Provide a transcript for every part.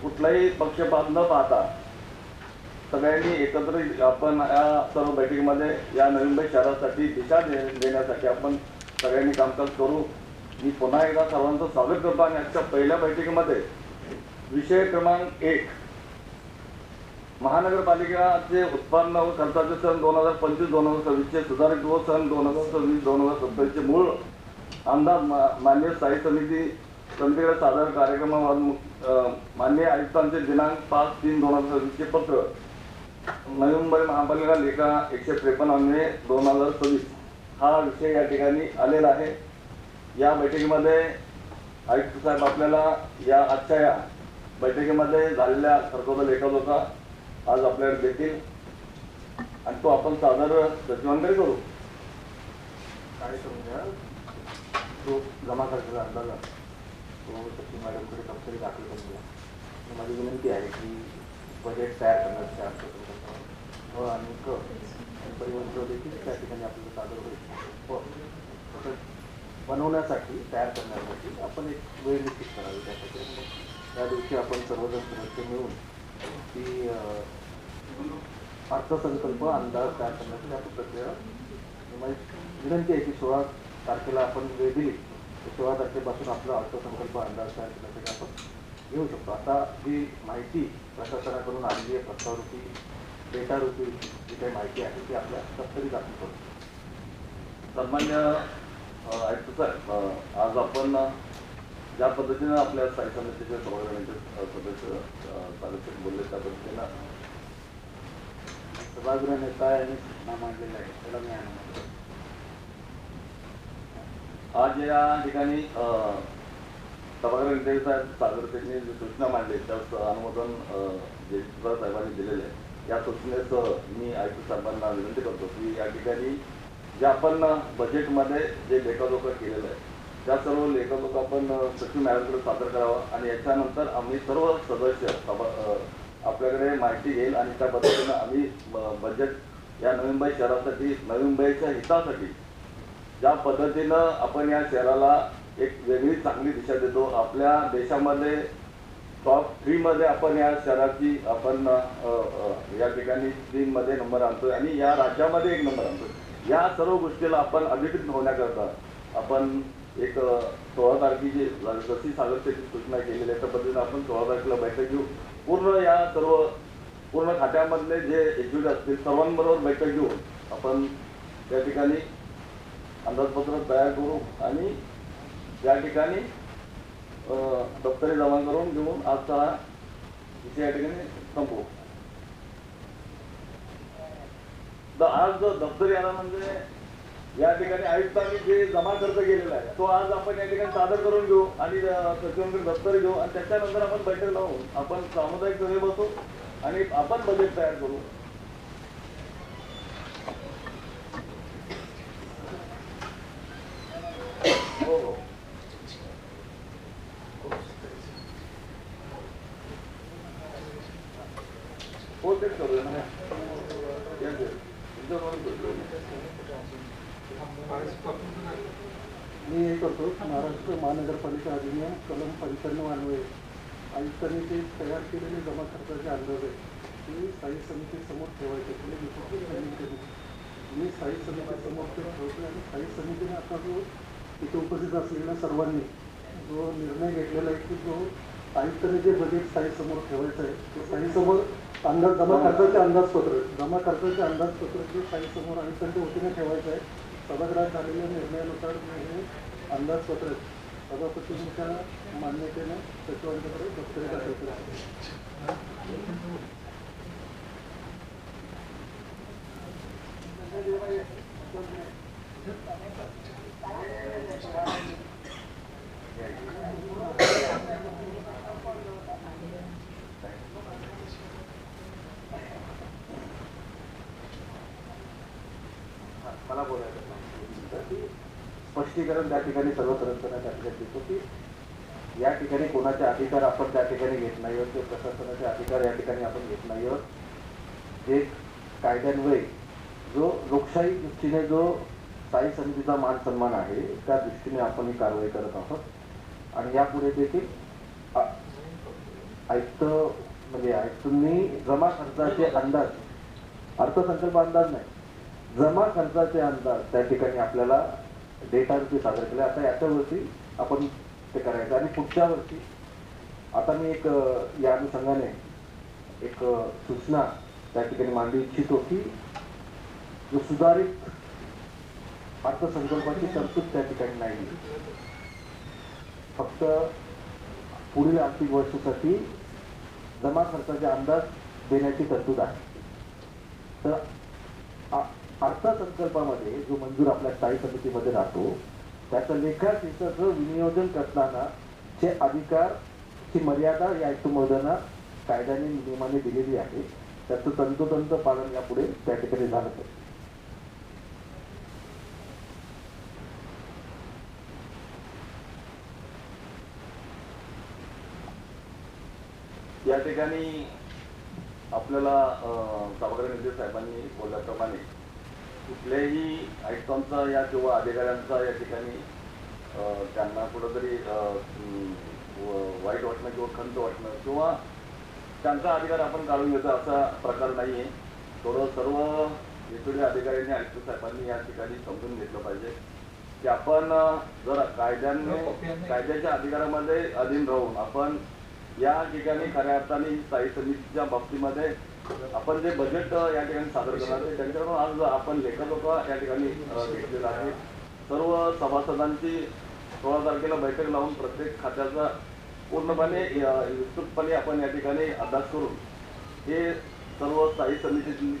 कुठलाही पक्षपात न पाहता सगळ्यांनी एकत्र आपण या सर्व बैठकीमध्ये या नवी मुंबई शहरासाठी दिशा देण्यासाठी आपण सगळ्यांनी कामकाज करू. मी पुन्हा एकदा सर्वांचं स्वागत करतो आणि आजच्या पहिल्या बैठकीमध्ये विषय क्रमांक 1 महानगरपालिकेचे उत्पन्न व खर्चाचे सन 2025-2026 सुधारित व सन 2026-2027 मूळ अंदाज मान्य स्थायी समितीकडे सादर कार्यक्रमावर मान्य आयुक्तांचे दिनांक 5/3/2026 पत्र नवी मुंबई महापालिका लेखा 153/2026 हा विषय या ठिकाणी आलेला आहे. या बैठकीमध्ये आयुक्त साहेब आपल्याला या आजच्या या बैठकीमध्ये झालेल्या खर्चाचा लेखाजोखा आज आपल्याकडे देतील आणि तो आपण सादर सचिवांकडे करू. काय करून घ्या तो जमा खर्चाचा अंदाज तो सचिव मॅडमकडे कंपनी दाखल करून घ्या. माझी विनंती आहे की बजेट तयार करण्याचे अर्थसंकल्प आणि परिवहन देखील त्या ठिकाणी आपल्याला सादर होईल. बनवण्यासाठी तयार करण्यासाठी आपण एक वेळ निश्चित करावी. त्यासाठी त्या दिवशी आपण सर्वजण सदस्य मिळून ती अर्थसंकल्प अंदाज तयार करण्यासाठी आपण प्रक्रिया. माझी विनंती आहे की 16 तारखेला आपण वेळ दिली तर 16 तारखेपासून आपला अर्थसंकल्प अंदाज तयार करण्यासाठी आपण घेऊ शकतो. आता जी माहिती प्रशासनाकडून आलेली आहे प्रस्तावरूपी डेटारूपी जी काही माहिती आहे ती आपल्या दप्तरी दाखल करतो. सन्मान्य आयुक्त साहेब, आज आपण ज्या पद्धतीनं आपल्या स्थायी समितीचे सभागृहाचे सदस्य बोलले त्या पद्धतीनं सभागृह नेता यांनी सूचना मांडलेल्या आहे त्याला मी अनुमती. आज या ठिकाणी सभागृह नेते साहेब सागर शेठने जी सूचना मांडली त्याचं अनुमोदन जयंत साहेबांनी दिलेलं आहे. या सूचनेचं मी आयुक्त साहेबांना विनंती करतो की या ठिकाणी जे आपण बजेटमध्ये जे लेखाजोखा केलेलं आहे त्या सर्व लेखाजोखा आपण सचिव मॅडमकडे सादर करावा आणि याच्यानंतर आम्ही सर्व सदस्य आपल्याकडे माहिती घेईल आणि त्या पद्धतीनं आम्ही बजेट या नवी मुंबई शहरासाठी नवी मुंबईच्या हितासाठी ज्या पद्धतीनं आपण या शहराला एक वेगळी चांगली दिशा देतो. आपल्या देशामध्ये टॉप 3 मध्ये आपण या शहराची आपण या ठिकाणी 3 मध्ये नंबर आणतोय आणि या राज्यामध्ये 1 नंबर आणतोय. या सर्व गोष्टीला आपण अधिकृत होण्याकरता आपण एक 16 तारखेची जशी सागरची सूचना केलेली आहे त्या पद्धतीने आपण 16 तारखेला बैठक घेऊ. पूर्ण खात्यामधले जे एक्झिक्युटिव्ह असतील सर्वांबरोबर बैठक घेऊन आपण त्या ठिकाणी अंदाजपत्र तयार करू आणि या ठिकाणी दप्तरी जमा करून घेऊन आजचा विषय या ठिकाणी संपवू. आज दप्तरी आला म्हणजे या ठिकाणी आयुक्तांनी जे जमा खर्च केलेला आहे तो आज आपण या ठिकाणी सादर करून घेऊ आणि सचिवांकडे दप्तरी घेऊ आणि त्याच्यानंतर आपण बैठक लावून आपण सामुदायिक सभे बसू आणि आपण बजेट तयार करू. हो हो हो तेच करूया ना. मी हे करतो महाराष्ट्र महानगरपालिका अधिनियम कलम 95 अन्वये आयुक्तांनी ते तयार केलेले जमा खर्चाचे अंदाज आहे ते स्थायी समितीसमोर ठेवायचे. मी स्थायी समितीसमोर ते ठेवतो आणि स्थायी समितीने आता जो इथे उपस्थित असलेल्या सर्वांनी जो निर्णय घेतलेला आहे की जो आयुक्तांनी जे बजेट स्थायी समोर ठेवायचं आहे ते स्थायी समोर अंदाज जमा खर्चाचे अंदाजपत्र जे स्थायी समोर आयुक्तांच्या वतीने ठेवायचं आहे. सभागृहात झालेल्या निर्णयानुसार हे अंदाजपत्र सभापतींच्या मान्यतेने सचिवांच्याकडे दप्तरी दाखल केलं. मला बोलायचं स्पष्टीकरण त्या ठिकाणी सर्व त्या ठिकाणी देतो की या ठिकाणी कोणाचे अधिकार आपण त्या ठिकाणी घेत नाही आहोत. ते प्रशासनाचे अधिकार या ठिकाणी आपण घेत नाही आहोत. जे कायद्यान्वये जो लोकशाही दृष्टीने जो स्थायी समितीचा मान सन्मान आहे त्या दृष्टीने आपण ही कारवाई करत आहोत आणि यापुढे देखील आयुक्त म्हणजे आयुक्तांनी जमा खर्चाचे अंदाज, अर्थसंकल्प अंदाज नाही, जमा खर्चाचे अंदाज त्या ठिकाणी आपल्याला डेटा रूपी सादर केले. आता याच्यावरती आपण ते करायचं आणि पुढच्या वर्षी आता मी एक या अनुषंगाने एक सूचना त्या ठिकाणी मांडू इच्छितो की जो सुधारित अर्थसंकल्पाची तरतूद त्या ठिकाणी नाही, फक्त पुढील आर्थिक वर्षासाठी जमा खर्चाचे अंदाज देण्याची तरतूद आहे. तर अर्थसंकल्पामध्ये जो मंजूर आपल्या स्थायी समितीमध्ये राहतो त्याचं लेखाचित्राचं विनियोजन करताना चे अधिकारची मर्यादा या आयुक्त महोदयांना कायद्याने नियमाने दिलेली आहे. त्याचं तंतोतंत पालन यापुढे त्या ठिकाणी झालं पाहिजे. या ठिकाणी आपल्याला सभागृह नेते साहेबांनी बोलल्याप्रमाणे कुठल्याही आयुक्तांचा या किंवा अधिकाऱ्यांचा या ठिकाणी त्यांना कुठंतरी वाईट वाटणं किंवा खंत वाटणं किंवा त्यांचा अधिकार आपण काढून घेतो असा प्रकार नाही आहे. थोडं सर्व एचओडी अधिकाऱ्यांनी आयुक्त साहेबांनी या ठिकाणी समजून घेतलं पाहिजे की आपण जर कायद्याच्या अधिकारामध्ये अधीन राहून आपण या ठिकाणी खऱ्या अर्थाने स्थायी समितीच्या बाबतीमध्ये आपण जे बजेट या ठिकाणी सादर करणार आहे त्यांच्याकडून आज आपण लेखाजोखा या ठिकाणी घेतलेला आहे. सर्व सभासदांची 16 तारखेला बैठक लावून प्रत्येक खात्याचा पूर्णपणे विस्तृतपणे आपण या ठिकाणी अभ्यास करून हे सर्व स्थायी समितीतील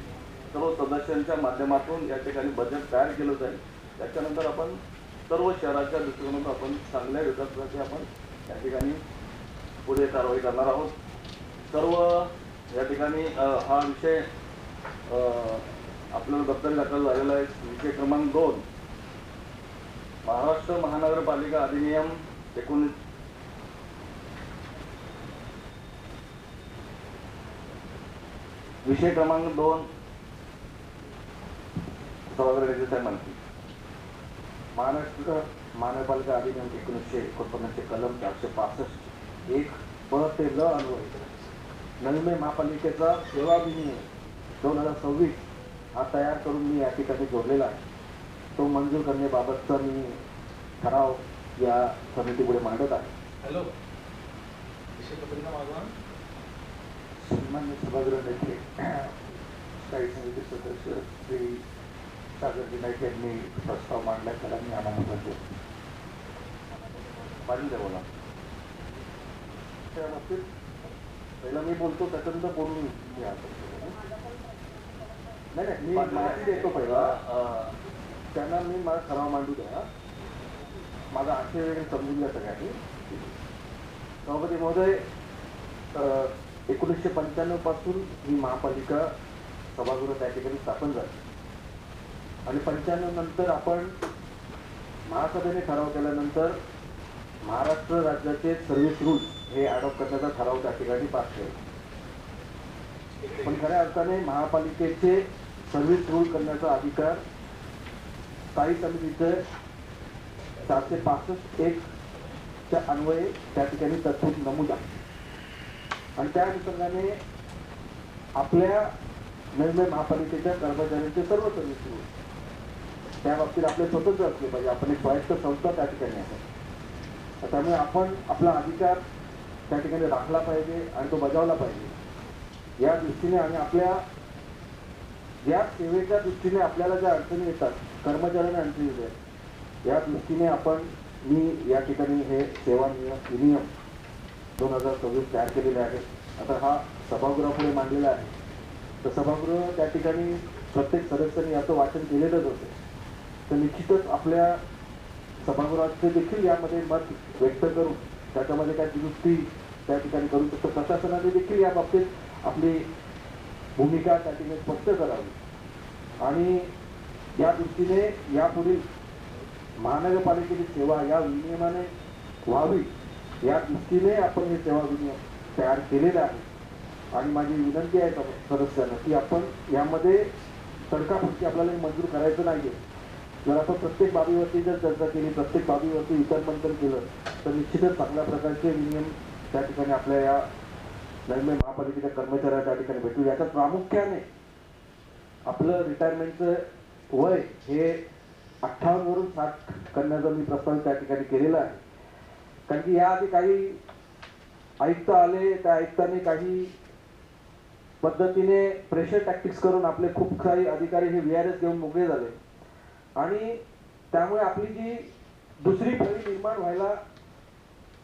सर्व सदस्यांच्या माध्यमातून या ठिकाणी बजेट तयार केलं जाईल. त्याच्यानंतर आपण सर्व शहराच्या दृष्टिकोनातून आपण चांगल्या विकासासाठी आपण या ठिकाणी पुढे कारवाई करणार आहोत. सर्व या ठिकाणी हा विषय आपल्याला दप्तरी दाखल झालेला आहे. विषय क्रमांक 2 महाराष्ट्र महानगरपालिका अधिनियम 19 विषय क्रमांक 2 सभागृह नेते साहेब म्हणतील. महाराष्ट्र महानगरपालिका अधिनियम 1949 कलम 465 1 ब ते ल अन्वये नवी महापालिकेचा सेवा विनियम 2026 हा तयार करून मी या ठिकाणी जोडलेला आहे. तो मंजूर करण्याबाबतचा मी ठराव या समितीपुढे मांडत आहे. हॅलो सन्मान्य सभागृह नेते स्थायी समिती सदस्य श्री सागरजी नाईक यांनी प्रस्ताव मांडला, त्याला मी आनंद करतो. पाहिजे बोला. त्या बाबतीत पहिला मी बोलतो, त्याच्यानंतर बोलून नाही मी माहिती देतो पहिला, त्यांना मी माझा ठराव मांडू द्या. माझा आशय वगैरे समजून घ्या सगळ्यांनी. सभापती महोदय, 1995 पासून ही महापालिका सभागृह त्या ठिकाणी स्थापन झाली आणि 95 नंतर आपण महासभेने ठराव केल्यानंतर महाराष्ट्र राज्याचे सर्व्हिस रूल हे अडॉप्ट करण्याचा ठराव त्या ठिकाणी पास केला. पण खऱ्या अर्थाने महापालिकेचे सर्व्हिस रूल करण्याचा अधिकार स्थायी समितीचे 465(1) च्या अन्वये त्या ठिकाणी तरतूद नमूद आहे. आणि त्या अनुषंगाने आपल्या नवी महापालिकेच्या कर्मचाऱ्यांचे सर्व सर्व्हिस रूल त्या बाबतीत आपले स्वतंत्र असले पाहिजे. आपण एक स्वायत्त संस्था त्या ठिकाणी आहे. त्यामुळे आपण आपला अधिकार त्या ठिकाणी राखला पाहिजे आणि तो बजावला पाहिजे या दृष्टीने. आणि आपल्या या सेवेच्या दृष्टीने आपल्याला ज्या अडचणी येतात, कर्मचाऱ्यांना अडचणी येतात, या दृष्टीने मी या ठिकाणी हे सेवा विनियम 2026 तयार केलेले आहे. आता हा सभागृहापुढे मांडलेला आहे. तर सभागृह त्या ठिकाणी प्रत्येक सदस्यांनी याचं वाचन केलेलंच होते. तर निश्चितच आपल्या सभागृहाचे देखील यामध्ये मत व्यक्त करून त्याच्यामध्ये काय दुरुस्ती त्या ठिकाणी करू शकतो. प्रशासनाने देखील या बाबतीत आपली भूमिका त्या ठिकाणी स्पष्ट करावी आणि या दृष्टीने यापुढील महानगरपालिकेची सेवा या विनियमाने व्हावी या दृष्टीने आपण हे सेवा विनियम तयार केलेलं आहे. आणि माझी विनंती आहे सदस्यांना की आपण यामध्ये तडकाफडकी आपल्याला मंजूर करायचं नाही. जर आपण प्रत्येक बाबीवरती जर चर्चा केली, प्रत्येक बाबीवरती विचारमंथन केलं तर निश्चितच चांगल्या प्रकारचे विनियम त्या ठिकाणी आपल्या या नवी महापालिकेच्या कर्मचाऱ्यांना त्या ठिकाणी भेटू. याच्यात प्रामुख्याने आपलं रिटायरमेंटचं वय हे 58 वरून 60 करण्याचा मी प्रस्ताव त्या ठिकाणी केलेला आहे. कारण की याआधी काही आयुक्त आले, त्या आयुक्तांनी काही पद्धतीने प्रेशर टॅक्टिक्स करून आपले खूप काही अधिकारी हे VRS घेऊन मोकळे झाले आणि त्यामुळे आपली जी दुसरी फळी निर्माण व्हायला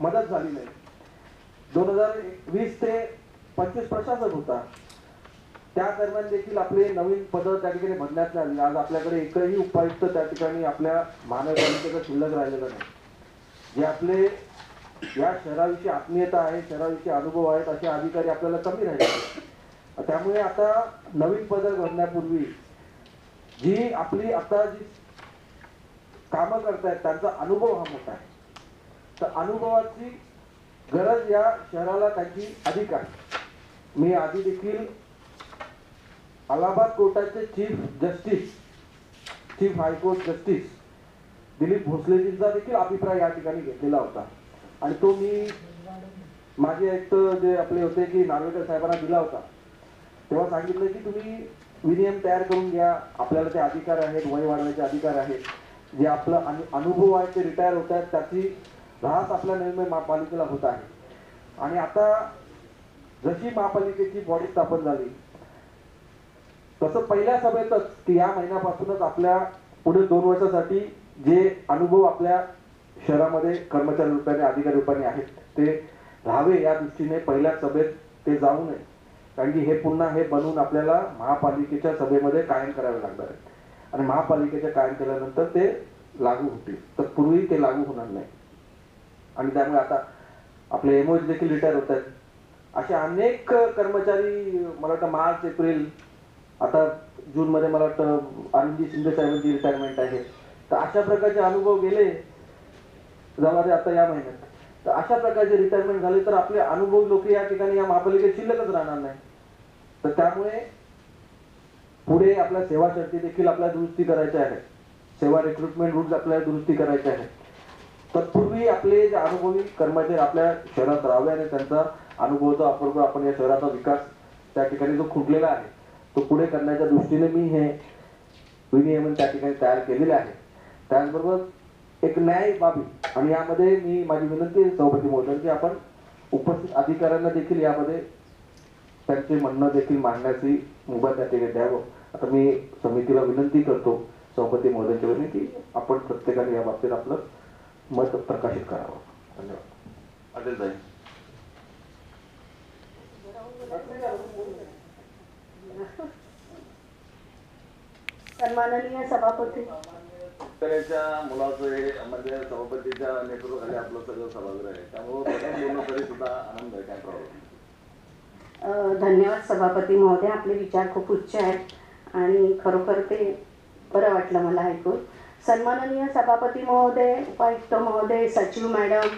मदत झाली नाही. 2020 ते 25 प्रशासक होता, त्या दरम्यान देखील आपले नवीन पद त्या ठिकाणी भरण्यात आली. आज आपल्याकडे एकही उपायुक्त त्या ठिकाणी आपल्या महानगरपालिकेचा शिल्लक राहिलेला नाही. जे आपले या शहराविषयी आत्मीयता आहे, शहराविषयी अनुभव आहेत असे अधिकारी आपल्याला कमी राहिले. त्यामुळे आता नवीन पद भरण्यापूर्वी जी आपली आता जी कामं करतायत त्यांचा अनुभव हा मोठा आहे. तर अनुभवाची गरज या शहराला त्याची अधिक आहे. मी आधी देखील अलाहाबाद कोर्टाचे चीफ हायकोर्ट जस्टिस दिलीप भोसलेजींचा देखील अभिप्राय या ठिकाणी घेतलेला होता आणि तो मी माझे आयुक्त जे आपले होते की नार्वेकर साहेबांना दिला होता. तेव्हा सांगितलं की तुम्ही विनियम तयार करून घ्या, आपल्याला ते अधिकार आहेत, वय वाढवायचे अधिकार आहेत, जे आपलं अनुभव आहे ते रिटायर होत आहेत, त्याची ऱ्हास आपल्या नवीन महापालिकेला होत आहे. आणि आता जशी महापालिकेची बॉडी स्थापन झाली तसं पहिल्या सभेतच की या महिन्यापासूनच आपल्या पुढे 2 वर्षासाठी जे अनुभव आपल्या शहरामध्ये कर्मचारी रूपाने अधिकारी रूपाने आहेत ते राहावे या दृष्टीने पहिल्या सभेत ते जाऊ नये. कारण की हे पुन्हा हे बनवून आपल्याला महापालिकेच्या सभेमध्ये कायम करावे लागणार आहे आणि महापालिकेच्या कायम केल्यानंतर ते लागू होतील. तर पूर्वी ते लागू होणार नाही आणि त्यामुळे आता आपले MOs देखील रिटायर होत आहेत. असे अनेक कर्मचारी मला वाटतं मार्च एप्रिल आता जून मध्ये मला वाटतं आनंदी शिंदे साहेबांची रिटायरमेंट आहे. तर अशा प्रकारचे अनुभव गेले जवळ आता या महिन्यात. तर अशा प्रकारचे रिटायरमेंट झाले तर आपले अनुभव लोक या ठिकाणी या महापालिकेत शिल्लकच राहणार नाही. तर त्यामुळे पुढे आपल्या सेवा शर्ती देखील आपल्याला दुरुस्ती करायच्या आहेत, सेवा रिक्रुटमेंट रूल्स आपल्याला दुरुस्ती करायचे आहेत. तत्पूर्वी आपले जे अनुभवी कर्मचारी आपल्या शहरात राहावे आणि त्यांचा अनुभवाचा वापर आपण या शहराचा विकास त्या ठिकाणी जो खुंटलेला आहे तो पुढे करण्याच्या दृष्टीने मी हे विनियमन त्या ठिकाणी तयार केलेले आहे. त्याचबरोबर एक न्याय बाबी आणि यामध्ये मी माझी विनंती आहे सभापती महोदय की आपण उपस्थित अधिकाऱ्यांना देखील यामध्ये त्यांचे म्हणणं देखील मांडण्याची मुभा त्या ठिकाणी द्यावं. आता मी समितीला विनंती करतो सभापती महोदयांच्या वतीने की आपण प्रत्येकाने या बाबतीत आपलं मत प्रकाशित करावं. धन्यवाद. अटेल ताई. सन्माननीय सभापती, शेतकऱ्याच्या मुलाचं हे म्हणजे सभापतीच्या नेतृत्वाखाली आपलं सगळं सभागृह आहे, त्यामुळे बोलणं तरी सुद्धा आनंद आहे. काय प्रॉब्लेम. धन्यवाद सभापती महोदय, आपले विचार खूप उच्च आहेत आणि खरोखर ते बरं वाटलं मला ऐकून. सन्माननीय सभापती महोदय, उपायुक्त महोदय, सचिव मॅडम,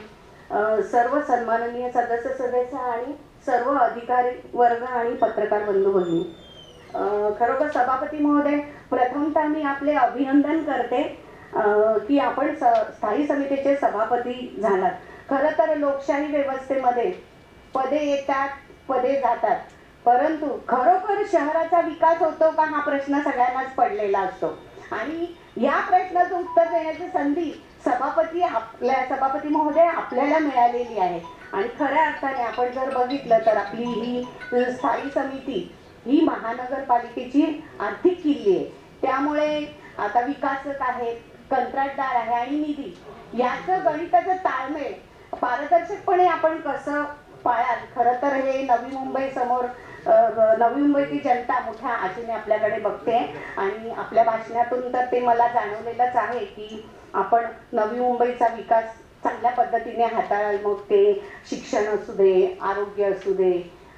सर्व सन्माननीय सदस्य आणि सर्व अधिकारी वर्ग आणि पत्रकार बंधू भगिनी, खरोखर सभापती महोदय प्रथमतः मी आपले अभिनंदन करते की आपण स्थायी समितीचे सभापती झालात. खरं तर लोकशाही व्यवस्थेमध्ये पदे येतात पदे जातात, परंतु खरोखर शहराचा विकास होतो का हा प्रश्न सगळ्यांनाच पडलेला असतो आणि या प्रश्नाचं उत्तर देण्याची संधी सभापती महोदय आपल्याला मिळालेली आहे. आणि खऱ्या अर्थाने आपण जर बघितलं तर आपली ही स्थायी समिती ही महानगरपालिकेची आर्थिक किल्ली आहे. त्यामुळे आता विकासक आहेत, कंत्राटदार आहे आणि निधी याचं गणिताचं ताळमेळ पारदर्शकपणे आपण कसं पाळाल. खरं तर हे नवी मुंबई समोर नवी मुंबईची जनता मोठ्या आशेने आपल्याकडे बघते आणि आपल्या भाषणातून तर ते मला जाणवलेलंच आहे की आपण नवी मुंबईचा विकास चांगल्या पद्धतीने हाताळाल. मग ते शिक्षण असू दे, आरोग्य असू दे,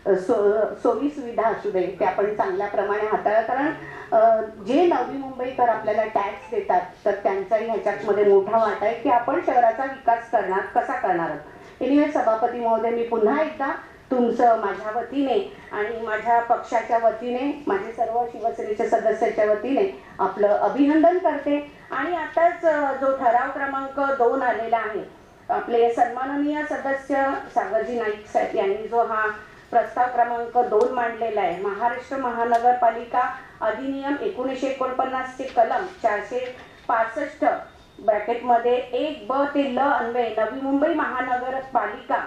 सोयी सुविधा असू दे, ते आपण चांगल्या प्रमाणे हाताळा. कारण जे नवी मुंबईकर आपल्याला टॅक्स देतात तर त्यांचाही ह्याच्यामध्ये मोठा वाटा आहे की आपण शहराचा विकास कसा करणार. एनिवे सभापती महोदय, मी पुन्हा एकदा तुमचं माझ्या वतीने आणि माझ्या पक्षाच्या वतीने, माझे सर्व शिवसेनेच्या सदस्याच्या वतीने आपलं अभिनंदन करते. आणि आताच जो ठराव क्रमांक 2 आलेला आहे, आपले सन्माननीय सदस्य सागरजी नाईक साहेब यांनी जो हा प्रस्ताव क्रमांक 2 मांडलेला आहे. महाराष्ट्र महानगरपालिका अधिनियम 1949 चे कलम 465 ब्रॅकेटमध्ये 1 ते ल अन्वये नवी मुंबई महानगरपालिका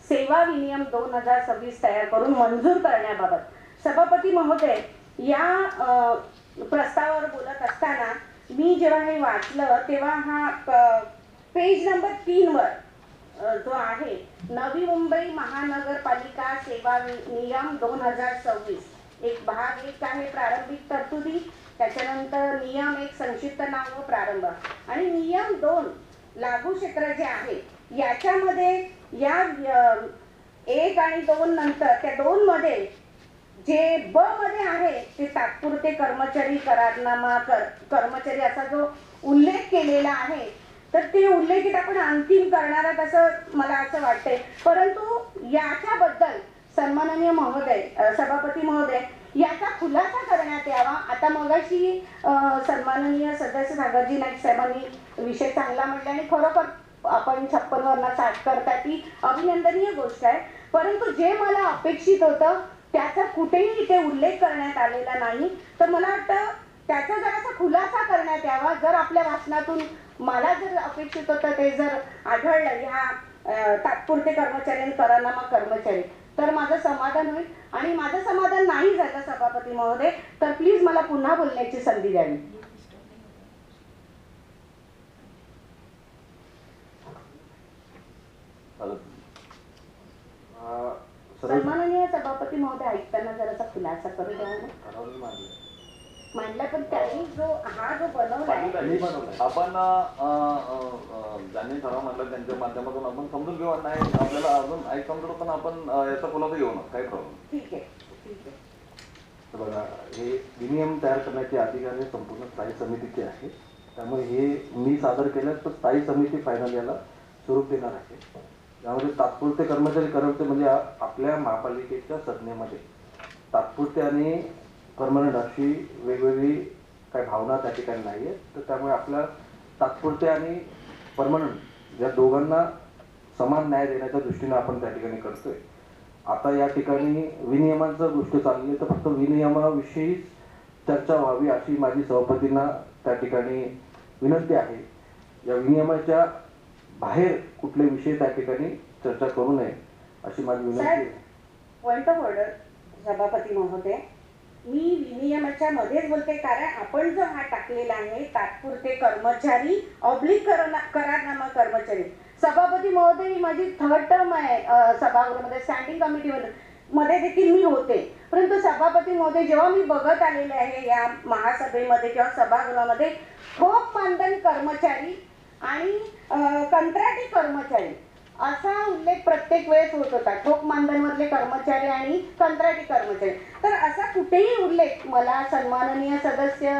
सेवा विनियम 2026 तयार करून मंजूर करण्याबाबत सभापती महोदय, या प्रस्तावावर बोलत असताना मी जेव्हा हे वाचलं तेव्हा हा पेज नंबर 3 वर जो आहे नवी मुंबई महानगरपालिका सेवा नियम 2026 एक भाग 1 आहे प्रारंभिक तरतुदी, त्याच्यानंतर नियम 1 संक्षिप्त नाव व प्रारंभ आणि नियम 2 लागू क्षेत्र जे आहे याच्यामध्ये या 1 आणि 2 नंतर त्या 2 मध्ये जे ब मध्ये आहे ते तात्पुरते कर्मचारी करारनामा कर्मचारी असा जो उल्लेख केलेला आहे, तर ते उल्लेखित आपण अंतिम करणार आहात असं मला असं वाटतंय. परंतु याच्याबद्दल सन्माननीय महोदय, सभापती महोदय, याचा खुलासा करण्यात यावा. आता मगाशी सन्माननीय सदस्य सागरजी नाईक साहेबांनी विषय चांगला म्हटला आणि खरोखर आपण 56 वरना 60 करता ती अभिनंदनीय गोष्ट आहे. परंतु जे मला अपेक्षित होतं त्याचा कुठेही इथे उल्लेख करण्यात आलेला नाही. तर मला वाटतं त्याचा जरासा खुलासा करण्यात यावा. जर आपल्या भाषणातून मला जर अपेक्षित होतं ते जर आढळलं ह्या तात्पुरते कर्मचारी आणि करारनामा कर्मचारी, तर माझं समाधान होईल. आणि माझं समाधान नाही झालं सभापती महोदय तर प्लीज मला पुन्हा बोलण्याची संधी द्यावी. सन्माननीय सभापती महोदय, ऐकताना जरासा खुलासा करू द्या. मांडला पण त्यांनी जो बनवला आपण ज्यांनी ठराव मांडला त्यांच्या माध्यमातून आपण समजून घेऊ. नाही आपल्याला अजून ऐकून पण आपण याचा खुलासा घेऊ ना, काही प्रॉब्लेम. ठीक आहे, ठीक आहे. बघा, हे विनियम तयार करण्याचे अधिकार संपूर्ण स्थायी समितीचे आहे. त्यामुळे हे मी सादर केल्यास तर स्थायी समिती फायनल याला स्वरूप देणार आहे. त्यामध्ये तात्पुरते कर्मचारी म्हणजे आपल्या महापालिकेच्या संज्ञेमध्ये तात्पुरते आणि परमनंट अशी वेगवेगळी काही भावना त्या ठिकाणी नाही आहेत. तर त्यामुळे आपल्या तात्पुरते आणि परमनंट या दोघांना समान न्याय देण्याच्या दृष्टीने आपण त्या ठिकाणी करतोय. आता या ठिकाणी विनियमांचं गोष्ट चालली आहे, तर फक्त विनियमाविषयी चर्चा व्हावी अशी माझी सभापतींना त्या ठिकाणी विनंती आहे. या विनियमाच्या बाहेर कुठले विषय त्या ठिकाणी चर्चा करू नये अशी माझी विनंती आहे. पॉइंट ऑफ ऑर्डर सभापती महोदय, मी विनियमाच्या मध्येच बोलते, कारण आपण जो हा टाकलेला आहे तात्पुरते कर्मचारी ऑब्लिक करारनामा कर्मचारी. सभापती महोदय, ही माझी 3rd टर्म आहे सभागृहामध्ये, स्टँडिंग कमिटीमध्ये देखील मी होते. परंतु सभापती महोदय, जेव्हा मी बघत आलेले आहे या महासभेमध्ये किंवा सभागृहामध्ये ठोक मानधन कर्मचारी आणि कंत्राटी कर्मचारी असा उल्लेख प्रत्येक वेळेस होत होता. ठोक मानधनमधले कर्मचारी आणि कंत्राटी कर्मचारी, तर असा कुठेही उल्लेख मला सन्माननीय सदस्य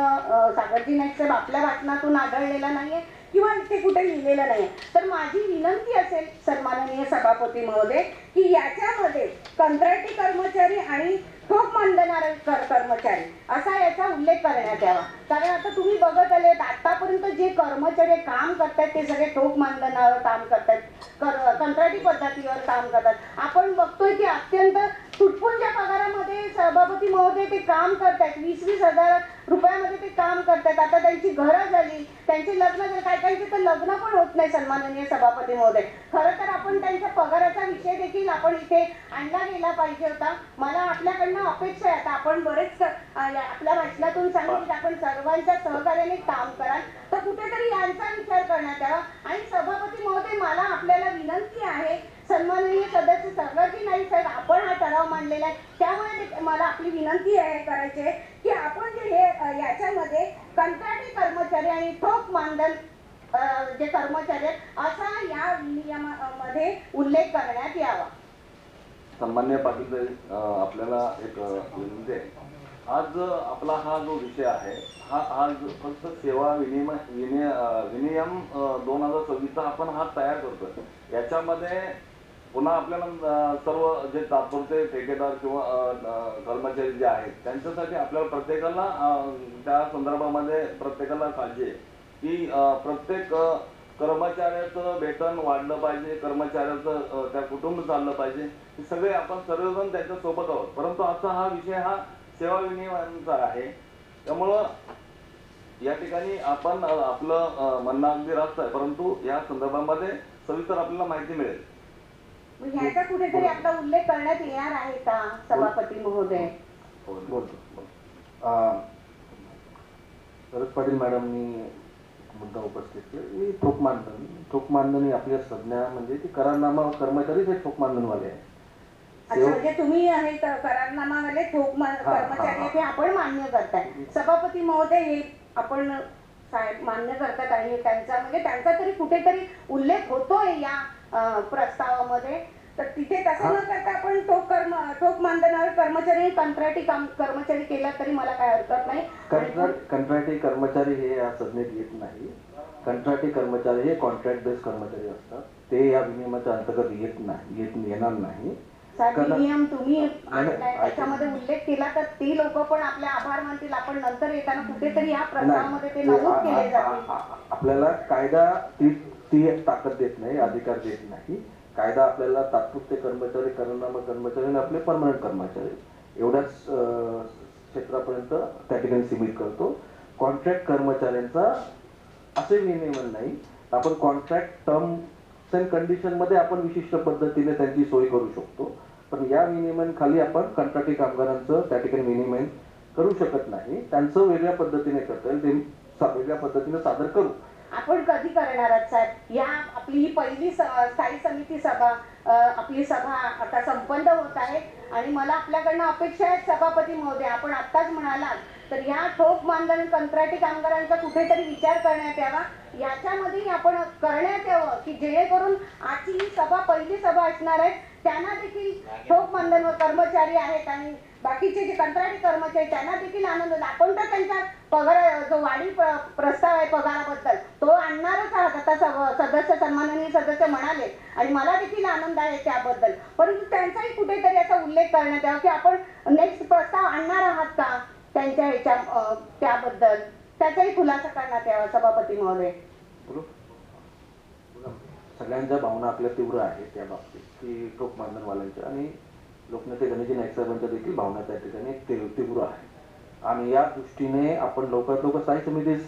सागरजी नाईक साहेब आपल्या भाषणातून आढळलेला नाहीये किंवा ते कुठे लिहिलेलं नाही. तर माझी विनंती असेल सन्माननीय सभापती महोदय की याच्यामध्ये कंत्राटी कर्मचारी आणि ठोक मानधनारे कर्मचारी असा याचा उल्लेख करण्यात यावा. कारण आता तुम्ही बघत आले आतापर्यंत जे कर्मचारी काम करतात ते सगळे ठोक मानधनावर काम करतात, कंत्राटी पद्धतीवर काम करतात. आपण बघतोय की अत्यंत तुटपुंच्या पगारामध्ये सभापती महोदय ते काम करतात, 20-20 हजार रुपयामध्ये ते काम करतात. आता त्यांची घरं झाली, त्यांचे लग्न झाले, काही काहींचे तर लग्न पण होत नाही सन्माननीय सभापती महोदय. खरं तर आपण त्यांच्या पगाराचा विषय देखील आपण इथे आणला गेला पाहिजे होता. मला आपल्याकडनं अपेक्षा आहे, आता आपण बरेच आपल्या भाषणातून सांगितलं आपण सर्वांच्या सहकार्याने काम कराल, तर कुठेतरी यांचा विचार करण्यात यावा. आणि सभापती महोदय, मला आपल्याला विनंती आहे, सन्माननीय सदस्य सागरजी नाईक साहेब आपण हा ठराव मांडलेला आहे, त्यामुळे मला आपली विनंती आहे करायची आहे की आपण जे हे याच्यामध्ये कंत्राटी कर्मचारी आणि ठोक मानधन जे कर्मचारी आहेत असा या नियमामध्ये उल्लेख करण्यात यावा. सन्मान्य पाटील, आपल्याला एक विनंती आहे. आज आपला हा जो विषय आहे हा आज फक्त सेवा विनियम 2026 आपण हा तयार करतोय. याच्यामध्ये पुन्हा आपल्याला सर्व जे तात्पुरते ठेकेदार किंवा कर्मचारी जे आहेत त्यांच्यासाठी आपल्याला प्रत्येकाला त्या संदर्भामध्ये प्रत्येकाला काळजी आहे की प्रत्येक कर्मचाऱ्याचं वेतन वाढलं पाहिजे, कर्मचाऱ्याचं त्या कुटुंब चाललं पाहिजे. हे सगळे आपण सर्वजण त्यांच्या सोबत आहोत. परंतु असा हा विषय हा सेवा विनिमयांचा आहे. त्यामुळं या ठिकाणी आपण आपलं म्हणणं अगदी रास्त आहे, परंतु या संदर्भामध्ये सविस्तर आपल्याला माहिती मिळेल. मग ह्याचा कुठेतरी आपला उल्लेख करण्यात येणार आहे का सभापती महोदय? बोलतो. सरस पाटील मॅडमनी मुद्दा उपस्थित केला. मी ठोक मानधनी आपल्या संज्ञा म्हणजे ती करारनामा कर्मचारीच हे ठोक मानधनवाले आहे. अच्छा, म्हणजे तुम्ही हे करारनामावाले ठोक कर्मचारी आहेत हे आपण मान्य करताय. सभापती महोदय हे आपण साहेब मान्य करतात आणि त्यांचा म्हणजे त्यांचा तरी कुठेतरी उल्लेख होतोय या प्रस्तावामध्ये. तर तिथे तसं न करता आपण ठोक मानधनावर कर्मचारी कंत्राटी कर्मचारी केला तरी मला काय हरकत नाही. कंत्राटी कर्मचारी हे या संज्ञेत येत नाही. कंत्राटी कर्मचारी हे कॉन्ट्रॅक्ट बेस्ड कर्मचारी असतात. ते या विनियमाच्या अंतर्गत येणार नाही. नियम तुम्ही त्याच्यामध्ये उल्लेख केला तर ती लोक पण आपले आभार मानतील. आपण नंतर येताना कुठेतरी या प्रस्तावामध्ये ते नमूद केले जातील. आपल्याला कायदा ती ताकद देत नाही, अधिकार देत नाही. कायदा आपल्याला तात्पुरते कर्मचारी, करारनामा कर्मचारी आणि आपले परमनंट कर्मचारी एवढ्याच क्षेत्रापर्यंत त्या ठिकाणी सीमित करतो. कॉन्ट्रॅक्ट कर्मचाऱ्यांचा असे नियमन नाही. आपण कॉन्ट्रॅक्ट टर्म्स अँड कंडिशन मध्ये आपण विशिष्ट पद्धतीने त्यांची सोय करू शकतो. पण या विनियमन खाली आपण कंत्राटी कामगारांचं त्या ठिकाणी विनिमय करू शकत नाही. त्यांचं वेगळ्या पद्धतीने करता येईल, ते वेगळ्या पद्धतीने सादर करू. आपण कधी करणार आहात साहेब? या आपली ही पहिली स्थायी समिती सभा, आपली सभा आता संपन्न होत आहे आणि मला आपल्याकडनं अपेक्षा आहे सभापती महोदय, आपण आत्ताच म्हणालात तर ह्या ठोक मानधन कंत्राटी कामगारांचा कुठेतरी विचार करण्यात यावा. याच्यामध्ये आपण करण्यात यावं की जेणेकरून आजची ही सभा पहिली सभा असणार आहे त्यांना देखील ठोक मानधन कर्मचारी आहेत आणि बाकीचे जे कंत्राटी कर्मचारी त्यांना देखील आनंद होईल. आपण तर त्यांचा पगार जो वाढीव प्रस्ताव आहे पगाराबद्दल तो आणणारच आहात. आता सदस्य सन्माननीय सदस्य म्हणाले आणि मला देखील आनंद आहे त्याबद्दल. परंतु त्यांचाही कुठेतरी याचा उल्लेख करण्यात यावा की आपण नेक्स्ट प्रस्ताव आणणार आहात का त्यांच्या ह्याच्या त्याबद्दल त्याचाही खुलासा करण्यात यावा सभापती महोदय. सगळ्यांच्या भावना आपल्या तीव्र आहेत त्या बाबतीत की ठोक मानधनवाल्यांच्या आणि लोकनेते गणेशजी नाईक साहेबांच्या देखील भावना त्या ठिकाणी तीव्र आहे. आणि या दृष्टीने आपण लवकरात लवकर स्थायी समितीस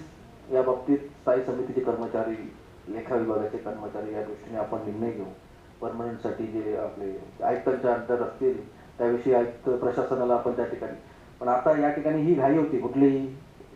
या बाबतीत स्थायी समितीचे कर्मचारी, लेखा विभागाचे कर्मचारी या दृष्टीने आपण निर्णय घेऊ. परमनंटसाठी जे आपले आयुक्तांच्या अंतर असतील त्याविषयी आयुक्त प्रशासनाला आपण त्या ठिकाणी. पण आता या ठिकाणी ही घाई होती, कुठलीही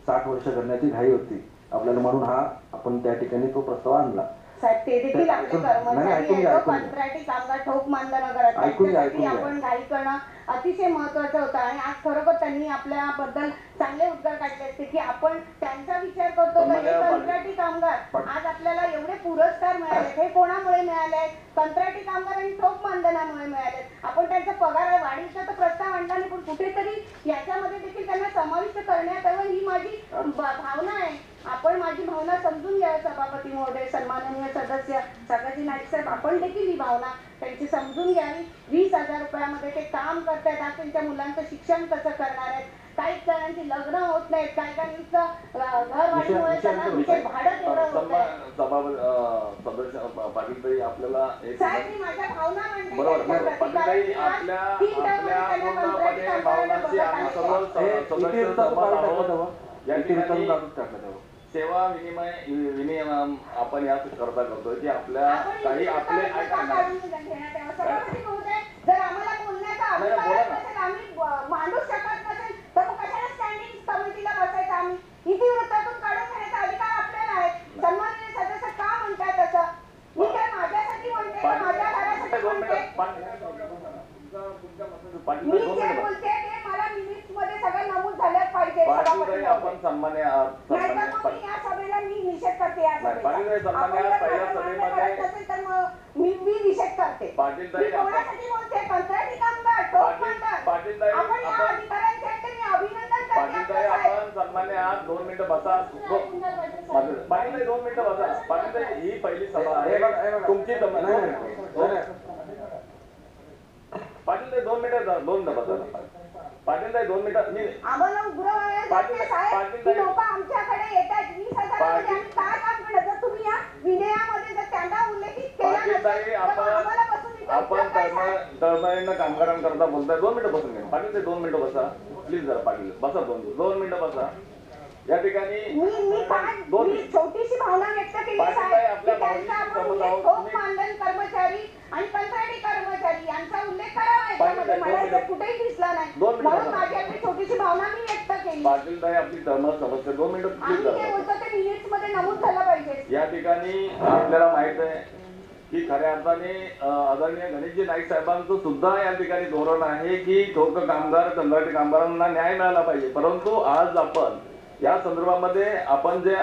60 वर्ष करण्याची घाई होती आपल्याला, म्हणून हा आपण त्या ठिकाणी तो प्रस्ताव आणला. साहेब ते देखील आपले कर्मचारी कंत्राटी कामगार ठोक मानधन त्याच्यासाठी आपण घाई करणं अतिशय महत्वाचं होतं. आणि आज खरोखर त्यांनी आपल्याबद्दल चांगले उद्गार काढले असते की आपण त्यांचा विचार करतो तर हे कंत्राटी कामगार आज आपल्याला एवढे पुरस्कार मिळाले हे कोणामुळे मिळाले? कंत्राटी कामगार आणि ठोक मानधनामुळे मिळाले. आपण त्यांचा पगार वाढीचा तर प्रस्ताव आणला नाही पण कुठेतरी याच्यामध्ये देखील त्यांना समाविष्ट करण्यात यावं ही माझी भावना आहे. आपण माझी भावना समजून घ्यावी सभापती महोदय, सन्माननीय सदस्य सागाजी नाईक साहेब, आपण देखील ही भावना त्यांची समजून घ्यावी. 20,000 रुपयामध्ये ते काम करतायत. आज त्यांच्या मुलांचं शिक्षण कसं करणार आहेत? काही जणांची लग्न होत नाहीत, काही जणांचं घरवाढीमुळे त्यांना भाडं तेवढं होत आहे. सदस्य पाटील आपल्याला साहेब मी माझ्या भावना म्हणते सेवा विनिमय आपण याच करता करतोय की आपल्या काही आपले जर आम्हाला बोलण्याचा अधिकार नसेल, आम्ही मांडू शकत नसेल तर मग कशाला स्टँडिंग कमिटीला बसायचं? आम्ही इतिवृत्तातून काढून घेण्याचा अधिकार आपल्याला आहे. सन्माननीय सदस्य का म्हणतात असं? मी काय माझ्यासाठी म्हणते, माझ्या घरासाठी म्हणते. मी जे बोलते ते मला मिनिट्स मध्ये सगळं नमूद झालं पाहिजे. आपण सन्मान्य या सभेला मी निषेध करते. या मी निषेध करते. मी कोणासाठी बोलते? कंत्राटी कामगार, ठोक मानधन. आपण या अधिकाऱ्यांचे मी अभिनंदन करते. आपण सन्मान्य 2 मिनिटं बसा. पाटील 2 मिनिटं बसा. पाटील ही पहिली सभा आहे तुमची. पाटील 2 मिनिटं 2 बसा. पाटील 2 मिनिटं आम्हाला उग्र लोक आमच्याकडे येतात. 20,000 मध्ये काय काम करत? जर तुम्ही या विनयामध्ये जर त्यांना उल्लेखित केला आपण आपण तळमळीनं कामगारांकरता बोलताय. 2 मिनिटं बसून घ्या पाटील, ते 2 मिनिटं बसा प्लीज. जरा पाटील बसा, 2 मिनिटं बसा. या ठिकाणी मी छोटीशी भावना व्यक्त केली साहेब की त्यांचा आपण उल्लेख ठोक मानधन कर्मचारी आणि कंत्राटी कर्मचारी यांचा उल्लेख करावा याच्यामध्ये. मला इथे कुठेही दिसला नाही, म्हणून माझी आपली छोटीशी भावना मी व्यक्त केली. पाटील ताई आपली तळमळ समस्या 2 मिनिटं प्लीज. आम्ही जे बोलतो ते मिनिट्स मध्ये नमूद झालं पाहिजे. या ठिकाणी आपल्याला माहित आहे की खऱ्या अर्थाने आदरणीय गणेशजी नाईक साहेबांचं सुद्धा या ठिकाणी धोरण आहे की ठोक कामगार कंत्राटी कामगारांना न्याय मिळाला पाहिजे. परंतु आज आपण या संदर्भामध्ये आपण जे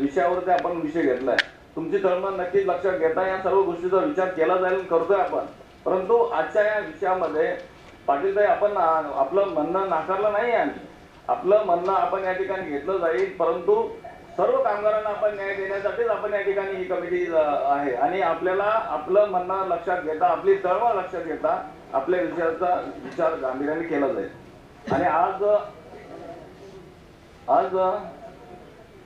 विषयावरती आपण विषय घेतलाय, तुमची तळमळ नक्कीच लक्षात घेता या सर्व गोष्टीचा विचार केला जाईल, करतोय आपण. परंतु आजच्या या विषयामध्ये पाटील ताई आपण आपलं म्हणणं नाकारलं नाही. आम्ही आपलं म्हणणं आपण या ठिकाणी घेतलं जाईल, परंतु सर्व कामगारांना आपण न्याय देण्यासाठीच आपण या ठिकाणी ही कमिटी आहे. आणि आपल्याला आपलं म्हणणं लक्षात घेता, आपली तळमळ लक्षात घेता आपल्या विषयाचा विचार गांभीर्याने केला जाईल. आणि आज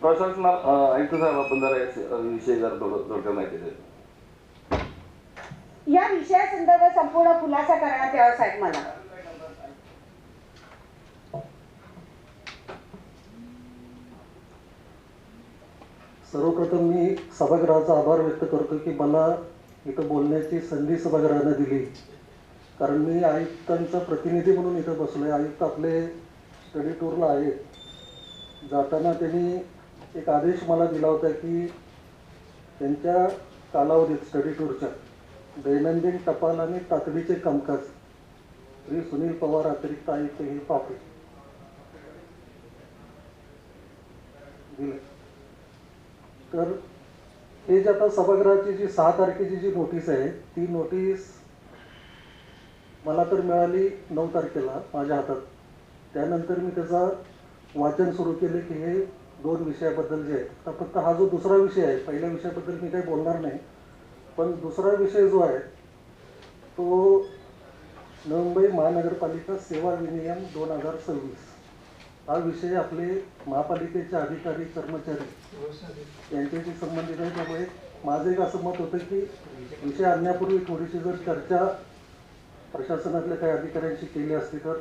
प्रशासनाला आयुक्त साहेब आपण जरा विषय जरा थोडक्यात माहिती देईल. या विषयासंदर्भात संपूर्ण खुलासा करण्यात यावा साहेब मला. सर्वप्रथम मी सभागृहाचा आभार व्यक्त करतो की मला इथं बोलण्याची संधी सभागृहानं दिली. कारण मी आयुक्तांचा प्रतिनिधी म्हणून इथं बसलो आहे. आयुक्त आपले स्टडी टूरला आहेत. जाताना त्यांनी एक आदेश मला दिला होता की त्यांच्या कालावधीत स्टडी टूरच्या दैनंदिन टपाल आणि तातडीचे कामकाज श्री सुनील पवार अतिरिक्त आयुक्त हे पाहते दिले. तर हे जे आता सभागृहाची जी 6 तारखेची जी नोटीस आहे ती नोटीस मला तर मिळाली 9 तारखेला माझ्या हातात. त्यानंतर मी त्याचा वाचन सुरू केले की हे 2 विषयाबद्दल जे आहे, आता फक्त हा जो दुसरा विषय आहे, पहिल्या विषयाबद्दल मी काही बोलणार नाही, पण दुसरा विषय जो आहे तो मुंबई महानगरपालिका सेवा विनियम 2026 हा विषय आपले महापालिकेचे अधिकारी कर्मचारी यांच्याशी संबंधित आहे. त्यामुळे माझं एक असं मत होतं की विषय आणण्यापूर्वी थोडीशी जर चर्चा प्रशासनातल्या काही अधिकाऱ्यांशी केली असती तर